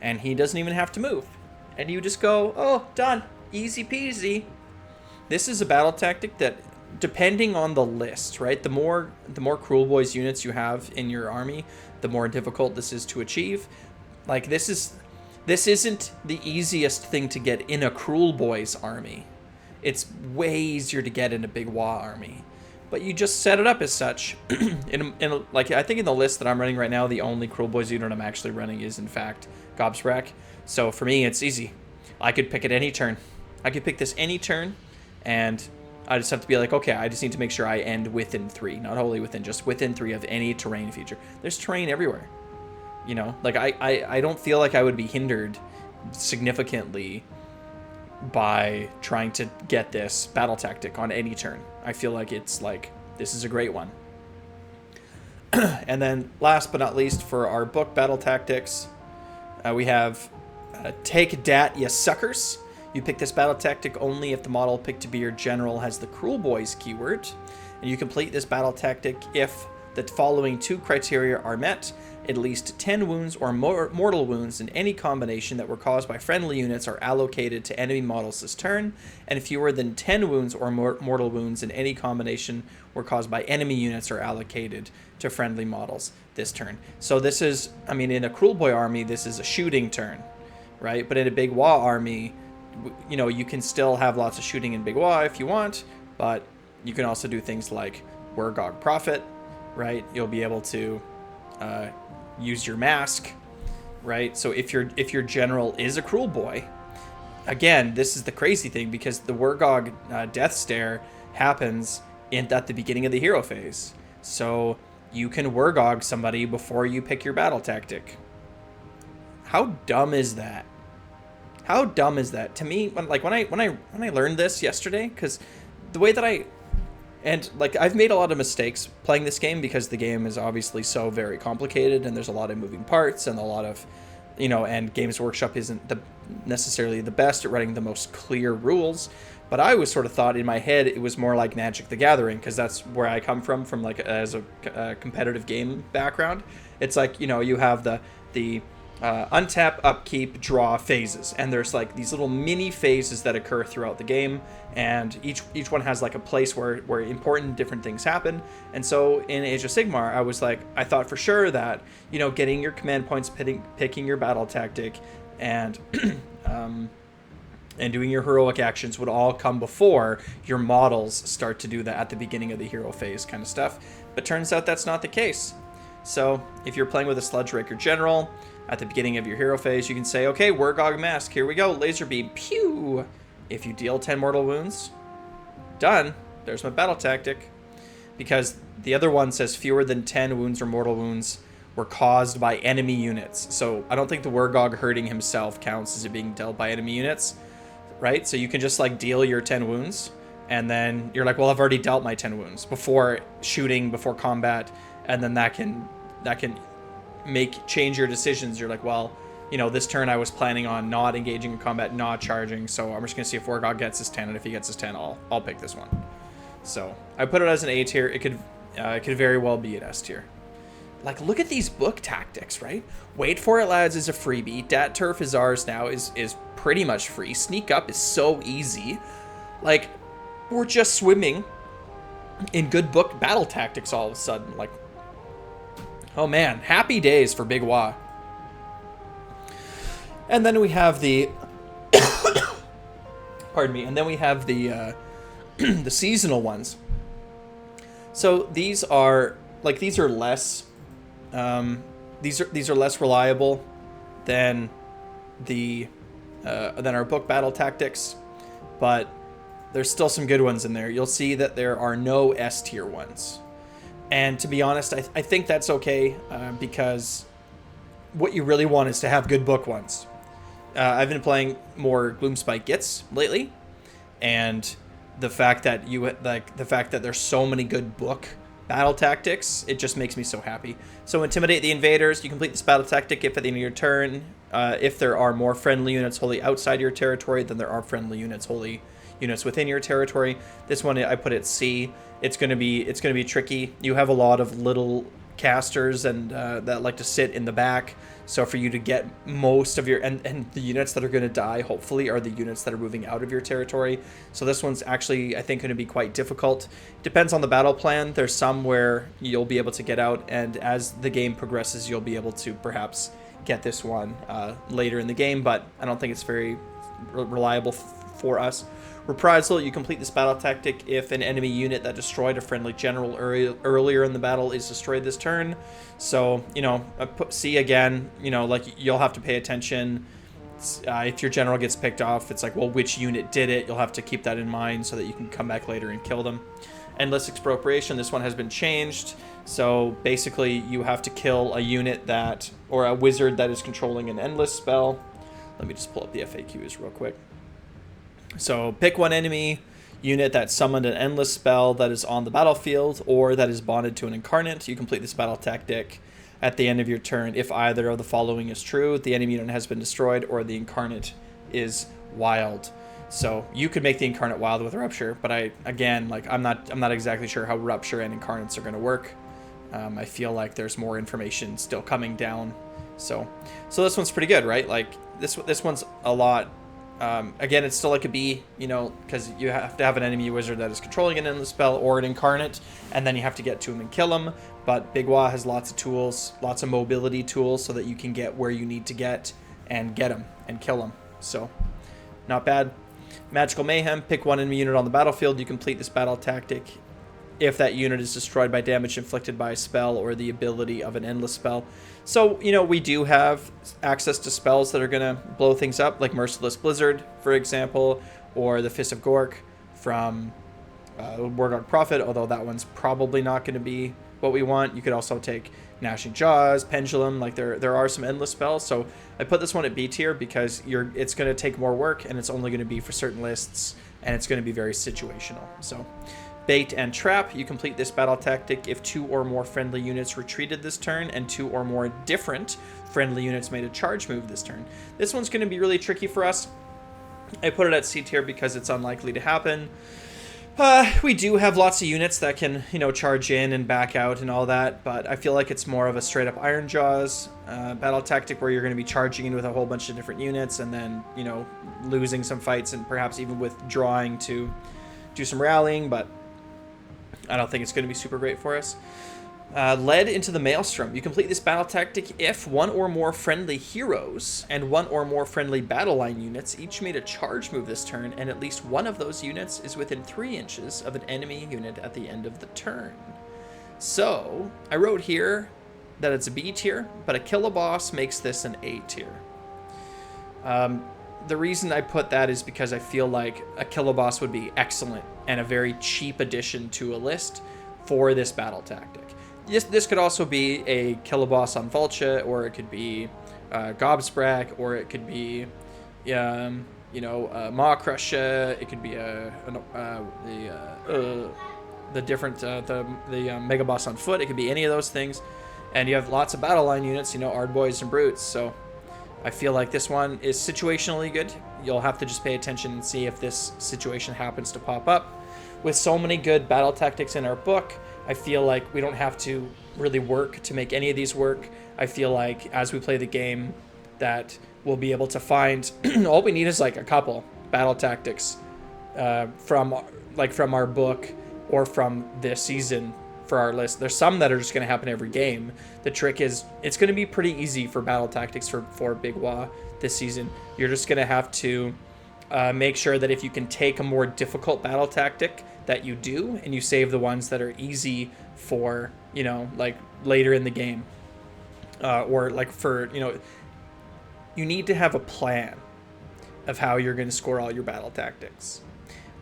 And he doesn't even have to move. And you just go, oh, done. Easy peasy. This is a battle tactic that... Depending on the list, right? The more Cruel Boys units you have in your army, the more difficult this is to achieve. Like this isn't the easiest thing to get in a Cruel Boys army. It's way easier to get in a Big Wagh army. But you just set it up as such. Like I think in the list that I'm running right now, the only Cruel Boys unit I'm actually running is in fact gobsprak. So for me, it's easy. I could pick it any turn. I could pick this any turn, and I just have to be like, okay, I just need to make sure I end within 3, not wholly within, just within 3 of any terrain feature. There's terrain everywhere. You know, like I don't feel like I would be hindered significantly by trying to get this battle tactic on any turn. I feel like it's like, this is a great one. And then last but not least for our book battle tactics, we have Take Dat, Ya Suckers. You pick this battle tactic only if the model picked to be your general has the Cruel Boys keyword. And you complete this battle tactic if the following 2 criteria are met. At least 10 wounds or mortal wounds in any combination that were caused by friendly units are allocated to enemy models this turn. And fewer than 10 wounds or mortal wounds in any combination were caused by enemy units are allocated to friendly models this turn. So this is, I mean, in a Cruel Boy army, this is a shooting turn, right? But in a Big Wagh army, you know, you can still have lots of shooting in Big Wagh if you want, but you can also do things like Waaagh Prophet, right? You'll be able to use your mask, right? So if your general is a Cruel Boy, again, this is the crazy thing because the Waaagh Death Stare happens at the beginning of the hero phase. So you can Waaagh somebody before you pick your battle tactic. How dumb is that? How dumb is that? To me, when I learned this yesterday, because the way that I've made a lot of mistakes playing this game because the game is obviously so very complicated and there's a lot of moving parts and a lot of, you know, and Games Workshop isn't necessarily the best at writing the most clear rules. But I always sort of thought in my head it was more like Magic the Gathering because that's where I come from like as a competitive game background. It's like, you know, you have the untap, upkeep, draw phases, and there's like these little mini phases that occur throughout the game, and each one has like a place where important different things happen. And so in Age of Sigmar, I thought for sure that, you know, getting your command points, picking your battle tactic, and and doing your heroic actions would all come before your models start to do that at the beginning of the hero phase kind of stuff. But turns out that's not the case. So if you're playing with a Sludge Raker General at the beginning of your hero phase, you can say, okay, Waaagh Mask, here we go, laser beam, pew! If you deal 10 mortal wounds, done. There's my battle tactic. Because the other one says fewer than 10 wounds or mortal wounds were caused by enemy units. So I don't think the Waaagh hurting himself counts as it being dealt by enemy units, right? So you can just like deal your 10 wounds, and then you're like, well, I've already dealt my 10 wounds before shooting, before combat, and then that can change your decisions. You're like, well, this turn I was planning on not engaging in combat, not charging, so I'm just gonna see if Waaagh gets his 10, and if he gets his 10, I'll pick this one. So I put it as an A tier. It could very well be an S tier. Like, look at these book tactics, right? Wait for it, lads, is a freebie. Dat Turf is ours now, is pretty much free. Sneak up is so easy. Like, we're just swimming in good book battle tactics all of a sudden. Like, oh man, happy days for Big Wagh. And then we have the pardon me, and then we have the the seasonal ones. So these are less these are less reliable than our book battle tactics, but there's still some good ones in there. You'll see that there are no S tier ones, and to be honest, I think that's okay, because what you really want is to have good book ones. I've been playing more Gloomspite Gits lately, and the fact that there's so many good book battle tactics, it just makes me so happy. So Intimidate the Invaders, you complete this battle tactic if at the end of your turn, if there are more friendly units wholly outside your territory than there are friendly units within your territory. This one I put at C. It's gonna be tricky. You have a lot of little casters and that like to sit in the back. So for you to get most of your and the units that are going to die, hopefully, are the units that are moving out of your territory. So this one's actually, I think, going to be quite difficult. Depends on the battle plan. There's some where you'll be able to get out, and as the game progresses, you'll be able to perhaps get this one later in the game. But I don't think it's very reliable for us. Reprisal, you complete this battle tactic if an enemy unit that destroyed a friendly general earlier in the battle is destroyed this turn. So, I put C again, like, you'll have to pay attention. If your general gets picked off, it's like, well, which unit did it? You'll have to keep that in mind so that you can come back later and kill them. Endless Expropriation, this one has been changed. So basically, you have to kill a unit or a wizard that is controlling an endless spell. Let me just pull up the FAQs real quick. So pick one enemy unit that summoned an endless spell that is on the battlefield or that is bonded to an incarnate. You complete this battle tactic at the end of your turn if either of the following is true: the enemy unit has been destroyed or the incarnate is wild. So you could make the incarnate wild with Rupture, but I'm not exactly sure how Rupture and incarnates are going to work. I feel like there's more information still coming down. So this one's pretty good, right? Like this one's a lot. Again, it's still like a B, because you have to have an enemy wizard that is controlling an endless spell or an incarnate, and then you have to get to him and kill him. But Big Wagh has lots of tools, lots of mobility tools, so that you can get where you need to get him and kill him. So, not bad. Magical Mayhem, pick one enemy unit on the battlefield. You complete this battle tactic if that unit is destroyed by damage inflicted by a spell or the ability of an endless spell. So, we do have access to spells that are going to blow things up, like Merciless Blizzard, for example, or the Fist of Gork from Wargog Prophet, although that one's probably not going to be what we want. You could also take Gnashing Jaws, Pendulum, like there are some endless spells. So I put this one at B tier because it's going to take more work, and it's only going to be for certain lists, and it's going to be very situational. So Bait and Trap, you complete this battle tactic if 2 or more friendly units retreated this turn and 2 or more different friendly units made a charge move this turn. This one's going to be really tricky for us. I put it at C tier because it's unlikely to happen. We do have lots of units that can, charge in and back out and all that, but I feel like it's more of a straight-up Iron Jaws battle tactic where you're going to be charging in with a whole bunch of different units and then, losing some fights and perhaps even withdrawing to do some rallying, but I don't think it's going to be super great for us. Led into the Maelstrom. You complete this battle tactic if 1 or more friendly heroes and 1 or more friendly battle line units each made a charge move this turn, and at least one of those units is within 3 inches of an enemy unit at the end of the turn. So, I wrote here that it's a B tier, but a Killaboss makes this an A tier. The reason I put that is because I feel like a Killaboss would be excellent and a very cheap addition to a list for this battle tactic. This could also be a Killaboss on Vulture, or it could be Gobsprak, or it could be, Maw Crusher. It could be the Mega Boss on foot. It could be any of those things. And you have lots of battle line units, you know, Ardboys and Brutes, so I feel like this one is situationally good. You'll have to just pay attention and see if this situation happens to pop up. With so many good battle tactics in our book, I feel like we don't have to really work to make any of these work. I feel like as we play the game that we'll be able to find, all we need is like a couple battle tactics from our book or from this season for our list. There's some that are just going to happen every game. The trick is it's going to be pretty easy for battle tactics for Big Wagh this season. You're just going to have to make sure that if you can take a more difficult battle tactic that you do, and you save the ones that are easy for, you know, like later in the game, or like for, you know, you need to have a plan of how you're going to score all your battle tactics.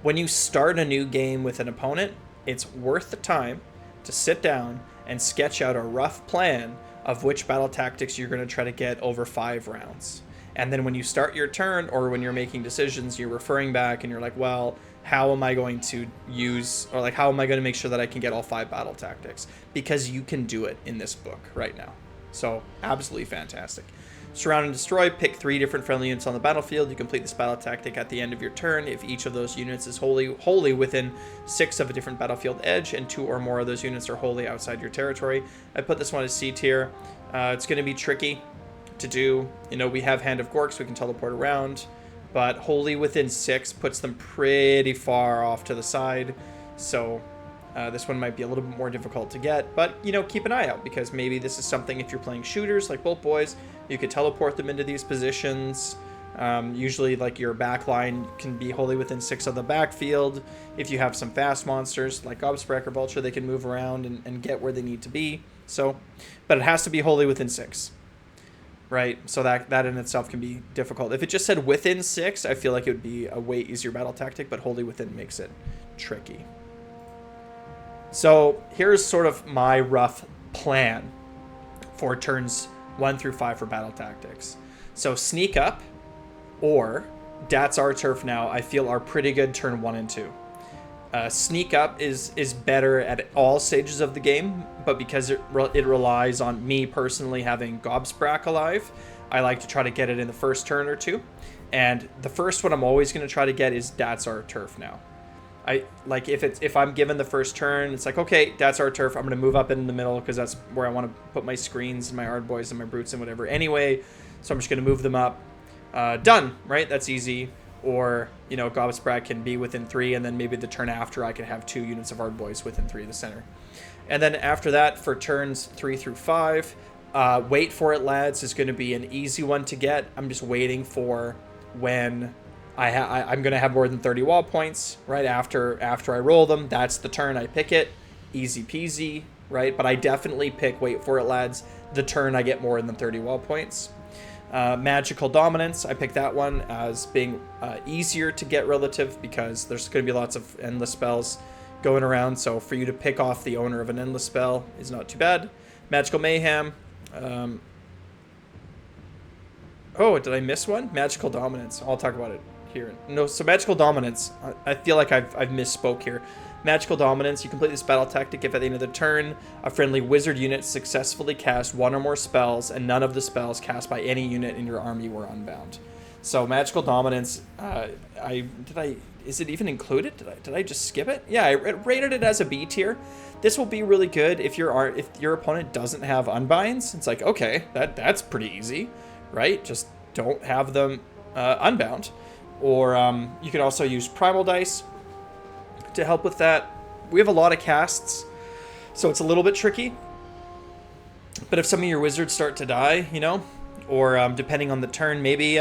When you start a new game with an opponent, it's worth the time to sit down and sketch out a rough plan of which battle tactics you're going to try to get over 5 rounds. And then when you start your turn, or when you're making decisions, you're referring back and you're like, well, how am I going to use, or like, how am I going to make sure that I can get all 5 battle tactics? Because you can do it in this book right now. So absolutely fantastic. Surround and destroy, pick 3 different friendly units on the battlefield. You complete this battle tactic at the end of your turn if each of those units is wholly within 6 of a different battlefield edge, and 2 or more of those units are wholly outside your territory. I put this one as C tier. It's going to be tricky to do. You know, we have Hand of Gorks, we can teleport around, but wholly within 6 puts them pretty far off to the side. So this one might be a little bit more difficult to get, but, you know, keep an eye out, because maybe this is something, if you're playing shooters like Bolt Boys, you could teleport them into these positions. Usually, like, your back line can be wholly within 6 of the backfield. If you have some fast monsters like Gobsprak or Vulture, they can move around and get where they need to be. So, but it has to be wholly within 6. Right? So that in itself can be difficult. If it just said within 6, I feel like it would be a way easier battle tactic, but wholly within makes it tricky. So here's sort of my rough plan for turns 1 through 5 for battle tactics. So Sneak Up or That's Our Turf Now, I feel are pretty good turn 1 and 2. Sneak Up is better at all stages of the game, but because it relies on me personally having Gobsprak alive, I like to try to get it in the first turn or 2. And the first one I'm always going to try to get is That's Our Turf Now. I like if I'm given the first turn, it's like, okay, that's our turf. I'm going to move up in the middle because that's where I want to put my screens and my Ardboys and my Brutes and whatever anyway. So I'm just going to move them up. Done, right? That's easy. Or, you know, Gobsprak can be within 3, and then maybe the turn after I can have 2 units of Ardboys within 3 of the center. And then after that, for turns 3 through 5, Wait For It, Lads is going to be an easy one to get. I'm just waiting for when I'm going to have more than 30 wall points, right? After I roll them, that's the turn I pick it. Easy peasy, right? But I definitely pick Wait For It, Lads the turn I get more than 30 wall points. Magical Dominance, I pick that one as being easier to get relative, because there's going to be lots of endless spells going around, so for you to pick off the owner of an endless spell is not too bad. Magical Mayhem. Oh, did I miss one? Magical Dominance. I'll talk about it here. No, so Magical Dominance, I feel like I've misspoke here. Magical Dominance, you complete this battle tactic if at the end of the turn a friendly wizard unit successfully cast 1 or more spells and none of the spells cast by any unit in your army were unbound. So Magical Dominance, is it even included? Did I just skip it? Yeah, I rated it as a B tier. This will be really good if your opponent doesn't have unbinds. It's like, okay, that's pretty easy, right? Just don't have them unbound. Or you could also use Primal dice to help with that. We have a lot of casts, so it's a little bit tricky. But if some of your wizards start to die, you know, or depending on the turn, maybe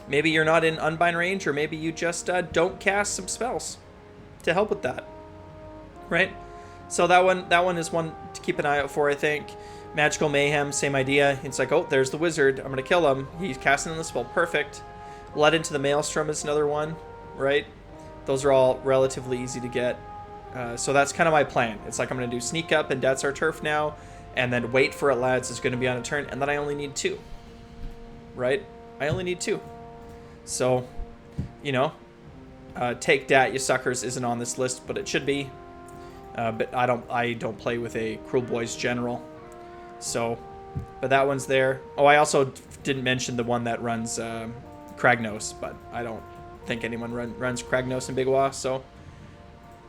you're not in unbind range, or maybe you just don't cast some spells to help with that, right? So that one is one to keep an eye out for, I think. Magical Mayhem, same idea. It's like, oh, there's the wizard. I'm gonna kill him. He's casting the spell. Perfect. Led into the Maelstrom is another one, right? Those are all relatively easy to get. So that's kind of my plan. It's like I'm going to do Sneak Up and That's Our Turf Now, and then Wait For It, Lads is going to be on a turn, and then I only need 2. Right? I only need 2. So, you know, Take Dat, you suckers, isn't on this list, but it should be. but I don't play with a Cruel Boys general. So, but that one's there. Oh, I also didn't mention the one that runs Kragnos, but I don't think anyone runs Kragnos in Big Wagh, so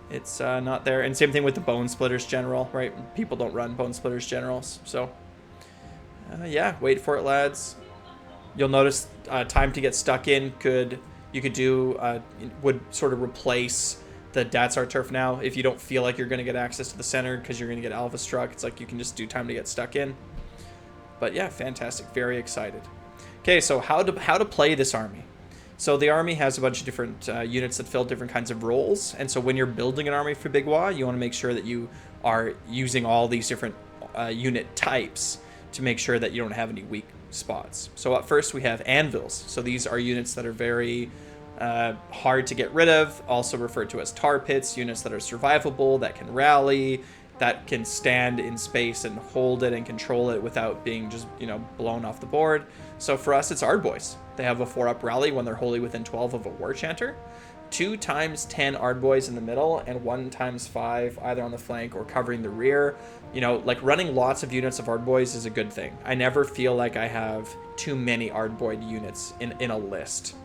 it's not there. And same thing with the Bone Splitters general, right? People don't run Bone Splitters generals, so yeah, wait for it, lads. You'll notice time to get stuck in would sort of replace the Datsar turf now. If you don't feel like you're going to get access to the center because you're going to get alpha struck, it's like you can just do time to get stuck in. But yeah, fantastic. Very excited. Okay, so how to play this army. So the army has a bunch of different units that fill different kinds of roles. And so when you're building an army for Big Wagh, you want to make sure that you are using all these different unit types to make sure that you don't have any weak spots. So up first we have anvils. So these are units that are very hard to get rid of, also referred to as tar pits, units that are survivable, that can rally, that can stand in space and hold it and control it without being just, blown off the board. So for us, it's Ardboys. They have a 4-up rally when they're wholly within 12 of a War Chanter, 2 times 10 Ardboys in the middle, and 1 times 5 either on the flank or covering the rear. Like running lots of units of Ardboys is a good thing. I never feel like I have too many Ardboy units in a list.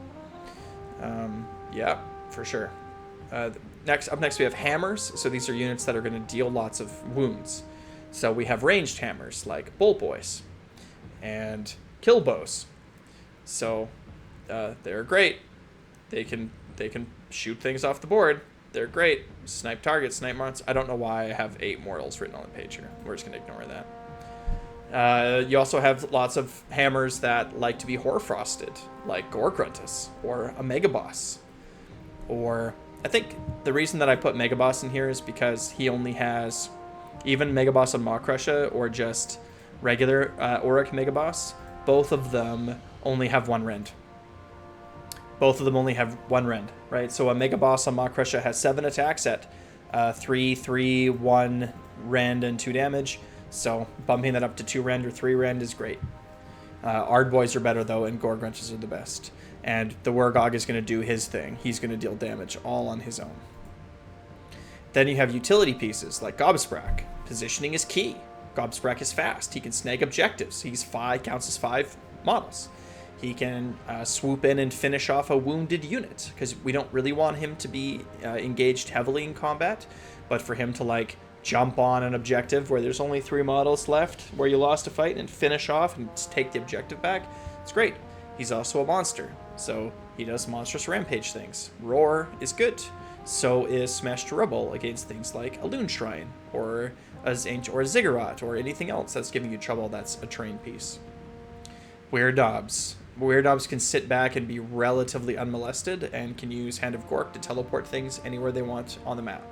Yeah, for sure. Up next we have hammers. So these are units that are going to deal lots of wounds. So we have ranged hammers like Bolt Boys and Kill Bows. So they're great. They can shoot things off the board. They're great. Snipe targets, snipe monsters. I don't know why I have 8 mortals written on the page here. We're just going to ignore that. You also have lots of hammers that like to be Hoarfrosted, like Gorgruntus or a Mega Boss. Or I think the reason that I put Mega Boss in here is because he only has even Mega Boss on Maw Crusher or just regular Auric Mega Boss. Both of them only have 1 rend. Both of them only have 1 rend, right? So a Mega Boss on Maw Crusher has 7 attacks at 3, 3, 1 rend, and 2 damage. So bumping that up to 2 rend or 3 rend is great. Ardboys are better though, and Gorgrunches are the best. And the Waaagh is going to do his thing. He's going to deal damage all on his own. Then you have utility pieces like Gobsprak. Positioning is key. Gobsprak is fast. He can snag objectives. Counts as 5 models. He can swoop in and finish off a wounded unit, because we don't really want him to be engaged heavily in combat, but for him to jump on an objective where there's only 3 models left, where you lost a fight, and finish off and take the objective back. It's great. He's also a monster, so he does monstrous rampage things. Roar is good. So is Smash to Rubble against things like a Loon Shrine, or a Ziggurat, or anything else that's giving you trouble that's a terrain piece. Weird Knobs. Weird Knobs can sit back and be relatively unmolested, and can use Hand of Gork to teleport things anywhere they want on the map.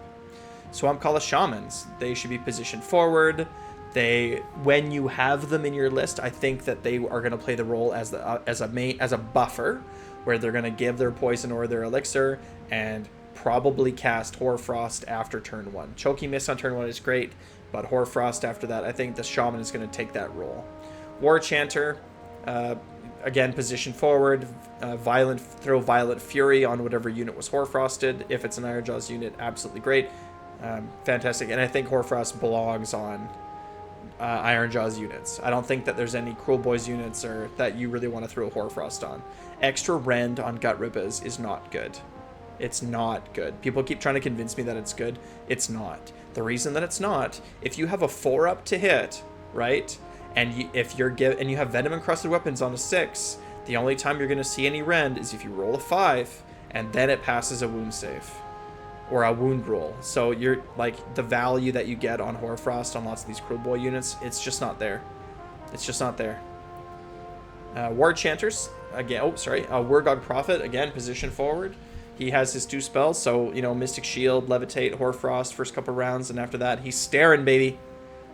Swamp Call Shamans. They should be positioned forward. When you have them in your list, I think that they are going to play the role as a buffer, where they're going to give their poison or their elixir, and probably cast Hoarfrost after turn 1. Choking Mist on turn 1 is great, but Hoarfrost after that, I think the Shaman is going to take that role. War Chanter, again, position forward, throw Violent Fury on whatever unit was Hoarfrosted. If it's an Ironjawz unit, absolutely great. Fantastic. And I think Hoarfrost belongs on Ironjawz units. I don't think that there's any Cruel Boys units or that you really want to throw Hoarfrost on. Extra rend on Gut Ribbas is not good. It's not good. People keep trying to convince me that it's good. It's not. The reason that it's not, if you have a 4-up to hit, right, and you have Venom Encrusted Weapons on a 6, the only time you're going to see any rend is if you roll a 5, and then it passes a wound save. Or a wound roll. So you're the value that you get on Hoarfrost on lots of these Cruel Boy units, it's just not there. It's just not there. War Chanters, again, Wargog Prophet, again, position forward. He has his 2 spells, so, Mystic Shield, Levitate, Hoarfrost, first couple rounds, and after that, he's staring, baby.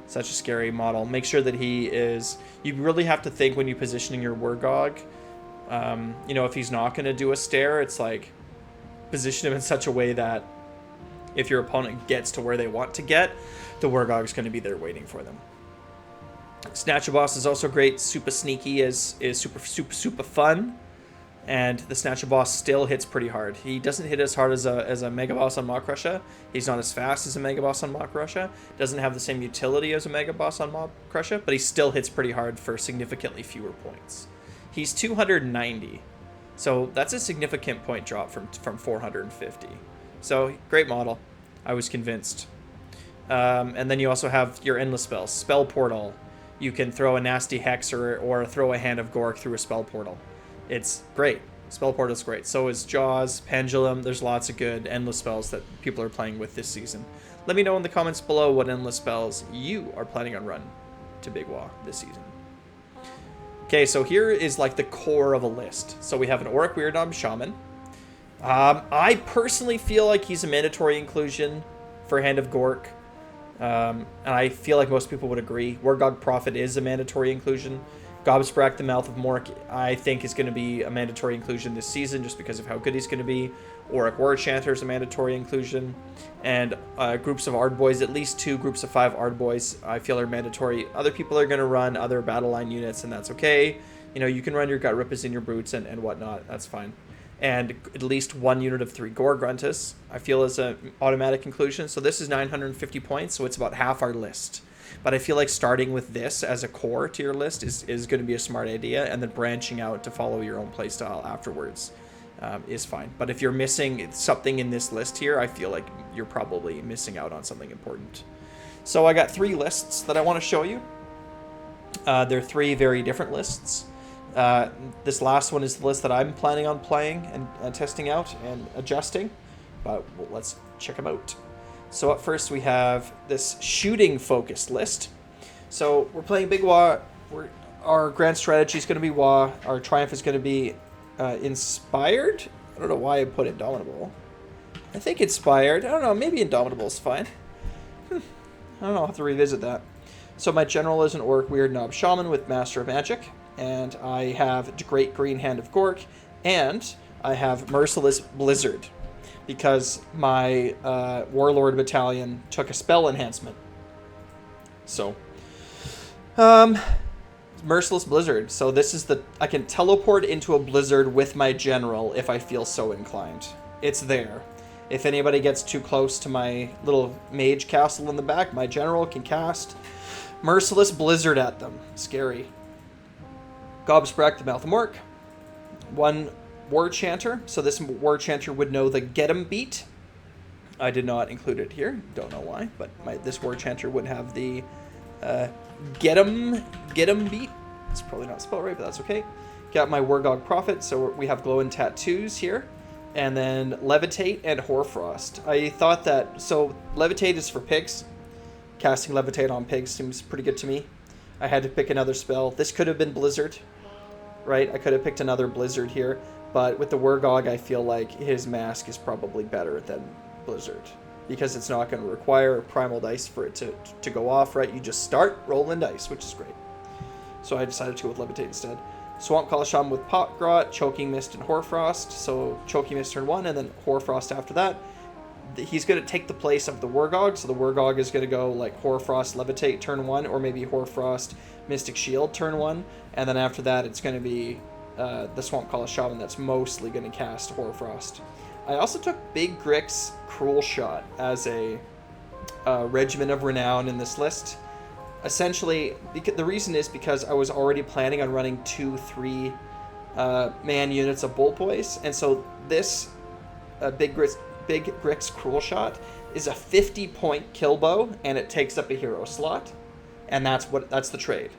Such a scary model. Make sure that he is... You really have to think when you're positioning your Wargog. If he's not going to do a stare, it's position him in such a way that if your opponent gets to where they want to get, the Wargog is going to be there waiting for them. Snatcher Boss is also great. Super sneaky, is super fun. and the Snatcher boss still hits pretty hard. He doesn't hit as hard as a Mega Boss on Mock Russia. He's not as fast as a Mega Boss on Mock Russia. Doesn't have the same utility as a Mega Boss on Mock Russia, but he still hits pretty hard for significantly fewer points. He's 290, so that's a significant point drop from 450. So great model. I was convinced. And then you also have your endless spells. Spell Portal. You can throw a nasty Hex or throw a Hand of Gork through a Spell Portal. It's great. Spell Portal is great. So is Jaws, Pendulum. There's lots of good endless spells that people are playing with this season. Let me know in the comments below what endless spells you are planning on running to Big Wagh this season. Okay, so here is like the core of a list. So we have an Auric Weirdnob Shaman. I personally feel like he's a mandatory inclusion for Hand of Gork. And I feel like most people would agree. Wargog Prophet is a mandatory inclusion. Gobsprak, the Mouth of Mork, I think is going to be a mandatory inclusion this season just because of how good he's going to be. Auric War Chanter is a mandatory inclusion. And groups of Ardboys, at least 2 groups of 5 Ardboys, I feel are mandatory. Other people are going to run other battle line units, and that's okay. You know, you can run your Gut Rippers in your Brutes and whatnot. That's fine. And at least 1 unit of 3 Gore Gruntus, I feel is an automatic inclusion. So this is 950 points, so it's about half our list. But I feel like starting with this as a core to your list is going to be a smart idea, and then branching out to follow your own playstyle afterwards is fine. But if you're missing something in this list here, I feel like you're probably missing out on something important. So I got 3 lists that I want to show you. They're 3 very different lists. This last one is the list that I'm planning on playing and testing out and adjusting, but let's check them out. So up first we have this shooting focused list. So we're playing Big Wagh. Our grand strategy is going to be Waaagh. Our triumph is going to be inspired. I don't know why I put Indomitable. I think inspired. I don't know. Maybe Indomitable is fine. I don't know. I'll have to revisit that. So my general is an Auric Weirdnob Shaman with Master of Magic. And I have Great Green Hand of Gork. And I have Merciless Blizzard, because my Warlord Battalion took a spell enhancement. So, Merciless Blizzard. So this is I can teleport into a blizzard with my general if I feel so inclined. It's there. If anybody gets too close to my little mage castle in the back, my general can cast Merciless Blizzard at them. Scary. Gobsprak, the Mouth of Mork. 1 War Chanter. So this War Chanter would know the Get 'em beat. I did not include it here. Don't know why, but this War Chanter would have the Get 'em beat. It's probably not spelled right, but that's okay. Got my Wargog Prophet. So we have glowing tattoos here. And then Levitate and Hoarfrost. I thought that... So Levitate is for pigs. Casting Levitate on pigs seems pretty good to me. I had to pick another spell. This could have been Blizzard, right? I could have picked another Blizzard here. But with the Wargog, I feel like his mask is probably better than Blizzard, because it's not going to require Primal dice for it to go off, right? You just start rolling dice, which is great. So I decided to go with Levitate instead. Swamp Kalasham with Potgrot, Choking Mist, and Hoarfrost. So Choking Mist turn 1, and then Hoarfrost after that. He's going to take the place of the Wargog, so the Wargog is going to go like Hoarfrost, Levitate turn 1, or maybe Hoarfrost, Mystic Shield turn 1, and then after that it's going to be the Swamp Collar Shaman that's mostly going to cast Hoarfrost. I also took Big Grick's Cruel Shot as a Regiment of Renown in this list. Essentially, the reason is because I was already planning on running 2-3 man units of Bolt Boys, and so this Big Grick's Cruel Shot is a 50-point kill bow, and it takes up a hero slot, and that's the trade.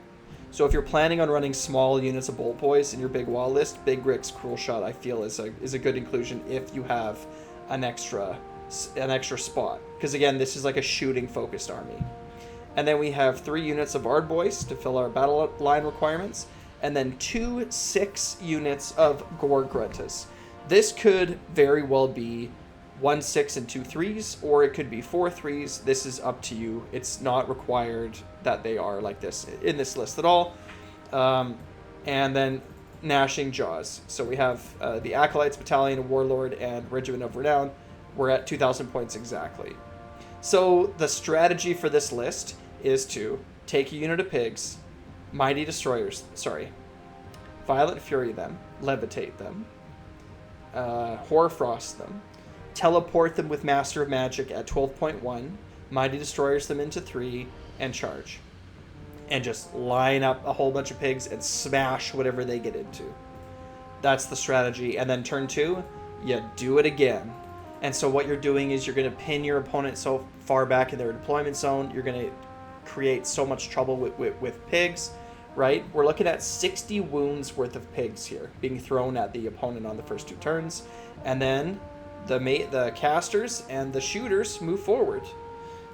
So if you're planning on running small units of Bolt Boys in your Big Wagh list, Big Grick's Cruel Shot I feel is a good inclusion if you have an extra spot, because again, this is like a shooting focused army. And then we have 3 units of Ardboys to fill our battle line requirements, and then 2 6 units of Gore Gruntus. This could very well be 1 6 and 2 3s, or it could be 4 3s. This is up to you. It's not required that they are like this in this list at all. And then Gnashing Jaws. So we have the Acolytes, Battalion of Warlord, and Regiment of Renown. We're at 2,000 points exactly. So the strategy for this list is to take a unit of pigs, Mighty Destroyers, Violent Fury them, Levitate them, Hoarfrost them, teleport them with Master of Magic at 12.1, Mighty Destroyers them into 3, and charge. And just line up a whole bunch of pigs and smash whatever they get into. That's the strategy. And then turn 2, you do it again. And so what you're doing is you're going to pin your opponent so far back in their deployment zone. You're going to create so much trouble with pigs, right? We're looking at 60 wounds worth of pigs here being thrown at the opponent on the first 2 turns. And then the casters and the shooters move forward.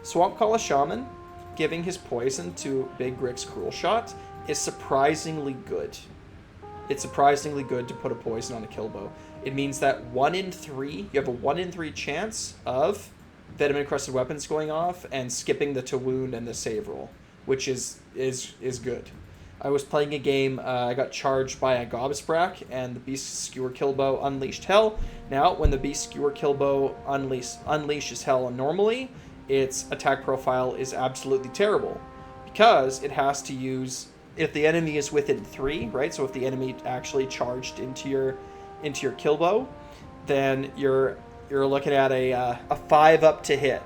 Swamp Calla Shaman giving his poison to Big Rick's Cruel Shot is surprisingly good. It's surprisingly good to put a poison on a Killbow. It means that 1 in 3, you have a 1 in 3 chance of Venom Encrusted Weapons going off and skipping the to wound and the save roll, which is good. I was playing a game, I got charged by a gobsprak, and the Beast Skewer Killbow unleashed hell. Now, when the Beast Skewer Killbow unleashes hell normally, its attack profile is absolutely terrible, because it has to use, if the enemy is within 3, right? So if the enemy actually charged into your Killbow, then you're looking at a 5 up to hit,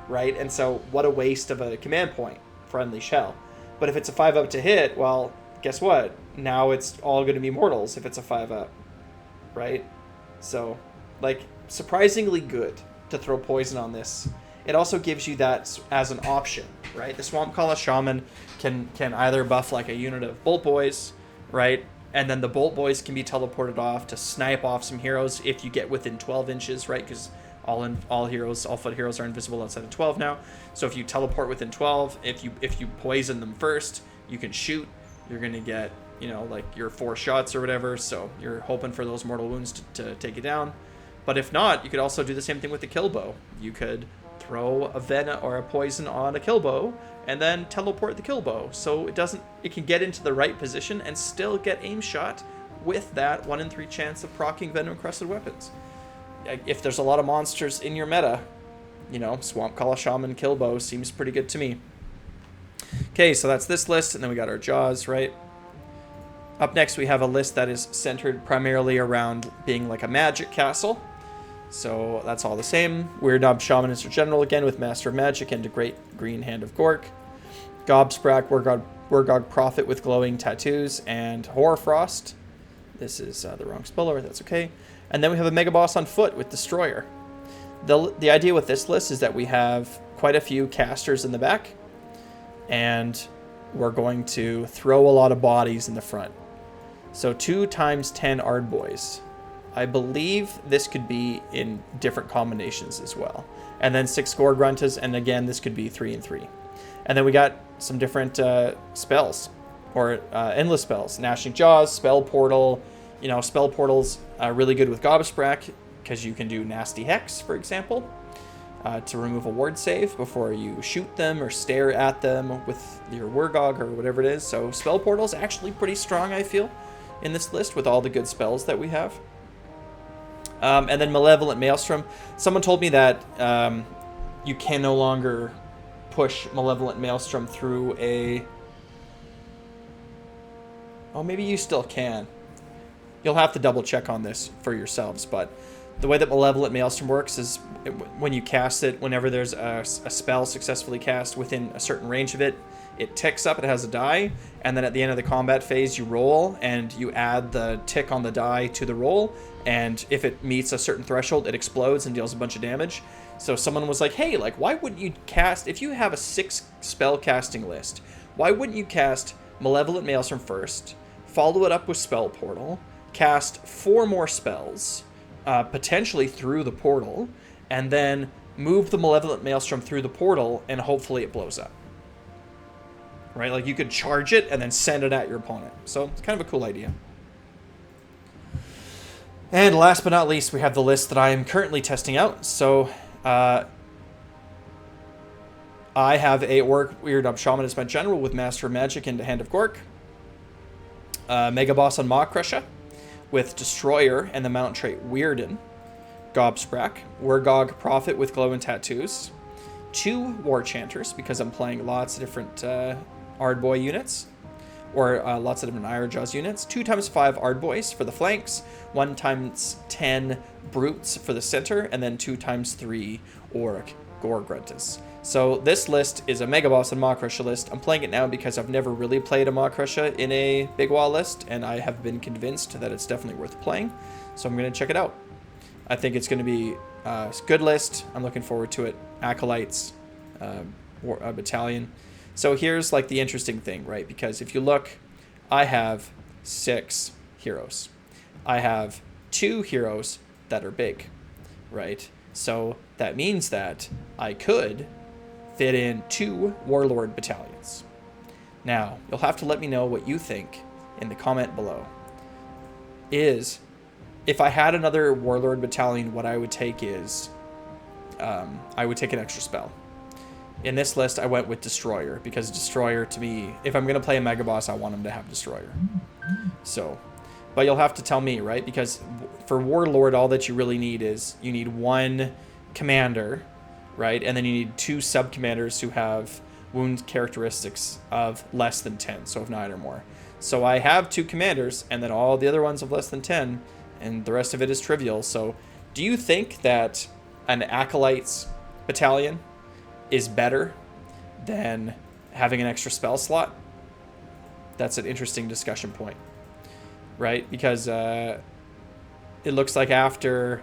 right? And so what a waste of a command point for Unleash Hell. But if it's a 5 up to hit, well, guess what? Now it's all going to be mortals if it's a 5 up, right? So, like, surprisingly good to throw poison on this. It also gives you that as an option, right? The Swamp Calla Shaman can either buff like a unit of Bolt Boys, right? And then the Bolt Boys can be teleported off to snipe off some heroes if you get within 12 inches, right? Because all foot heroes are invisible outside of 12 now. So if you teleport within 12, if you poison them first, you can shoot. You're gonna get, like your 4 shots or whatever. So you're hoping for those mortal wounds to take it down. But if not, you could also do the same thing with the Killbow. You could throw a venom or a poison on a Killbow and then teleport the Killbow, so it can get into the right position and still get aim shot with that 1 in 3 chance of proccing Venom Encrusted Weapons. If there's a lot of monsters in your meta, Swamp Calla Shaman Killbow seems pretty good to me. Okay, so that's this list, and then we got our Jaws, right? Up next, we have a list that is centered primarily around being like a magic castle. So that's all the same. Weird Knob Shaman is your general again with Master of Magic and a Great Green Hand of Gork. Gobsprak, Wargog Prophet with glowing tattoos, and Hoarfrost. This is the wrong speller, that's okay. And then we have a Mega Boss on foot with Destroyer. The idea with this list is that we have quite a few casters in the back, and we're going to throw a lot of bodies in the front. So 2 times 10 Ardboys. I believe this could be in different combinations as well. And then 6 Gore Gruntas, and again, this could be 3 and 3. And then we got some different spells, or endless spells. Gnashing Jaws, Spell Portal. Spell Portal's really good with Gobsprak, because you can do Nasty Hex, for example, to remove a ward save before you shoot them or stare at them with your Wargog or whatever it is. So Spell Portal's actually pretty strong, I feel, in this list with all the good spells that we have. And then Malevolent Maelstrom. Someone told me that you can no longer push Malevolent Maelstrom through a... Oh, maybe you still can. You'll have to double check on this for yourselves, but the way that Malevolent Maelstrom works is when you cast it, whenever there's a spell successfully cast within a certain range of it, it ticks up, it has a die, and then at the end of the combat phase you roll and you add the tick on the die to the roll, and if it meets a certain threshold it explodes and deals a bunch of damage. So someone was like, hey, why wouldn't you cast, if you have a 6 spell casting list, why wouldn't you cast Malevolent Maelstrom first, follow it up with Spell Portal, cast 4 more spells, potentially through the portal, and then move the Malevolent Maelstrom through the portal and hopefully it blows up. Right? You could charge it and then send it at your opponent. So it's kind of a cool idea. And last but not least, we have the list that I am currently testing out. So I have a Weird Knob Shaman as my general with Master of Magic and Hand of Gork. Mega Boss on Maw Crusher with Destroyer and the mount trait Weirden. Gobsprak, Wargog Prophet with Glow and Tattoos. 2 War Chanters, because I'm playing lots of different Ardboy units. or lots of different Iron Jaws units. 2x5 Ardboys for the flanks, 1x10 Brutes for the center, and then 2x3 Orc Gore-Gruntas. So this list is a Mega Boss and Maw Crusher list. I'm playing it now because I've never really played a Maw Crusher in a Big Wagh list, and I have been convinced that it's definitely worth playing. So I'm going to check it out. I think it's going to be a good list. I'm looking forward to it. Acolytes, a Battalion. So here's like the interesting thing, right? Because if you look, I have 6 heroes. I have 2 heroes that are big, right? So that means that I could fit in 2 Warlord Battalions. Now, you'll have to let me know what you think in the comment below. If I had another Warlord Battalion, what I would take is, I would take an extra spell. In this list, I went with Destroyer, because Destroyer, to me, if I'm going to play a Mega Boss, I want him to have Destroyer. So, but you'll have to tell me, right? Because for Warlord, all that you really need is, you need 1 commander, right? And then you need 2 sub-commanders who have wound characteristics of less than 10, so of 9 or more. So I have 2 commanders, and then all the other ones of less than 10, and the rest of it is trivial. So do you think that an Acolytes Battalion is better than having an extra spell slot? That's an interesting discussion point, right? Because it looks like after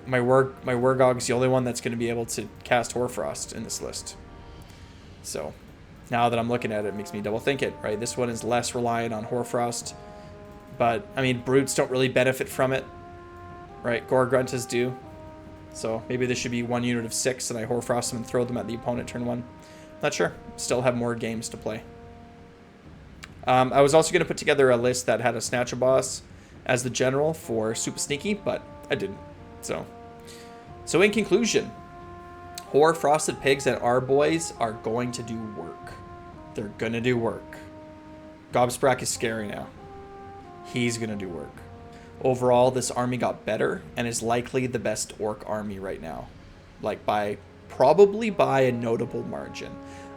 my Wargogg's the only one that's going to be able to cast Hoarfrost in this list. So now that I'm looking at it, it makes me double think it, right? This one is less reliant on Hoarfrost, but I mean, Brutes don't really benefit from it, right? Gore-Gruntas do. So maybe this should be 1 unit of 6 and I Hoarfrost them and throw them at the opponent turn 1. Not sure. Still have more games to play. I was also going to put together a list that had a Snatcher Boss as the general for Super Sneaky, but I didn't. So in conclusion, Hoarfrosted Pigs and Ardboys are going to do work. They're going to do work. Gobsprak is scary now. He's going to do work. Overall, this army got better and is likely the best orc army right now. Like probably by a notable margin.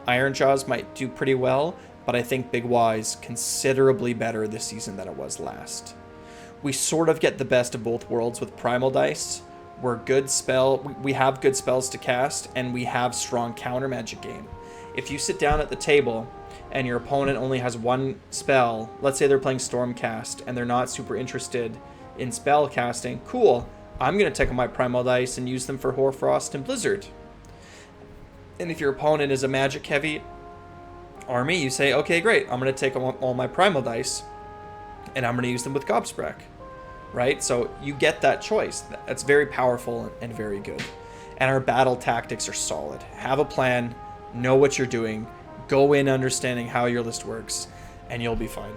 Iron Jaws might do pretty well, but I think Big Wagh is considerably better this season than it was last. We sort of get the best of both worlds with Primal dice. We have good spells to cast, and we have strong counter magic game. If you sit down at the table and your opponent only has 1 spell, let's say they're playing Stormcast and they're not super interested in spell casting, cool, I'm going to take my Primal dice and use them for Hoarfrost and Blizzard. And if your opponent is a magic heavy army, you say, okay, great, I'm going to take all my Primal dice and I'm going to use them with Gobsprak, right? So you get that choice. That's very powerful and very good. And our battle tactics are solid. Have a plan, know what you're doing, go in understanding how your list works, and you'll be fine.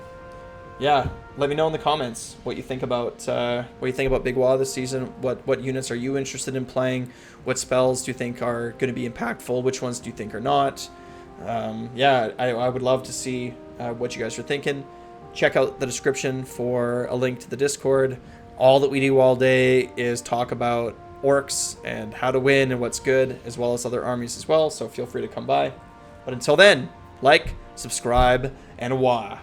Yeah, let me know in the comments what you think about Big Wagh this season. What units are you interested in playing? What spells do you think are going to be impactful? Which ones do you think are not? Yeah, I would love to see what you guys are thinking. Check out the description for a link to the Discord. All that we do all day is talk about orcs and how to win and what's good, as well as other armies as well. So feel free to come by. But until then, like, subscribe, and Waaagh.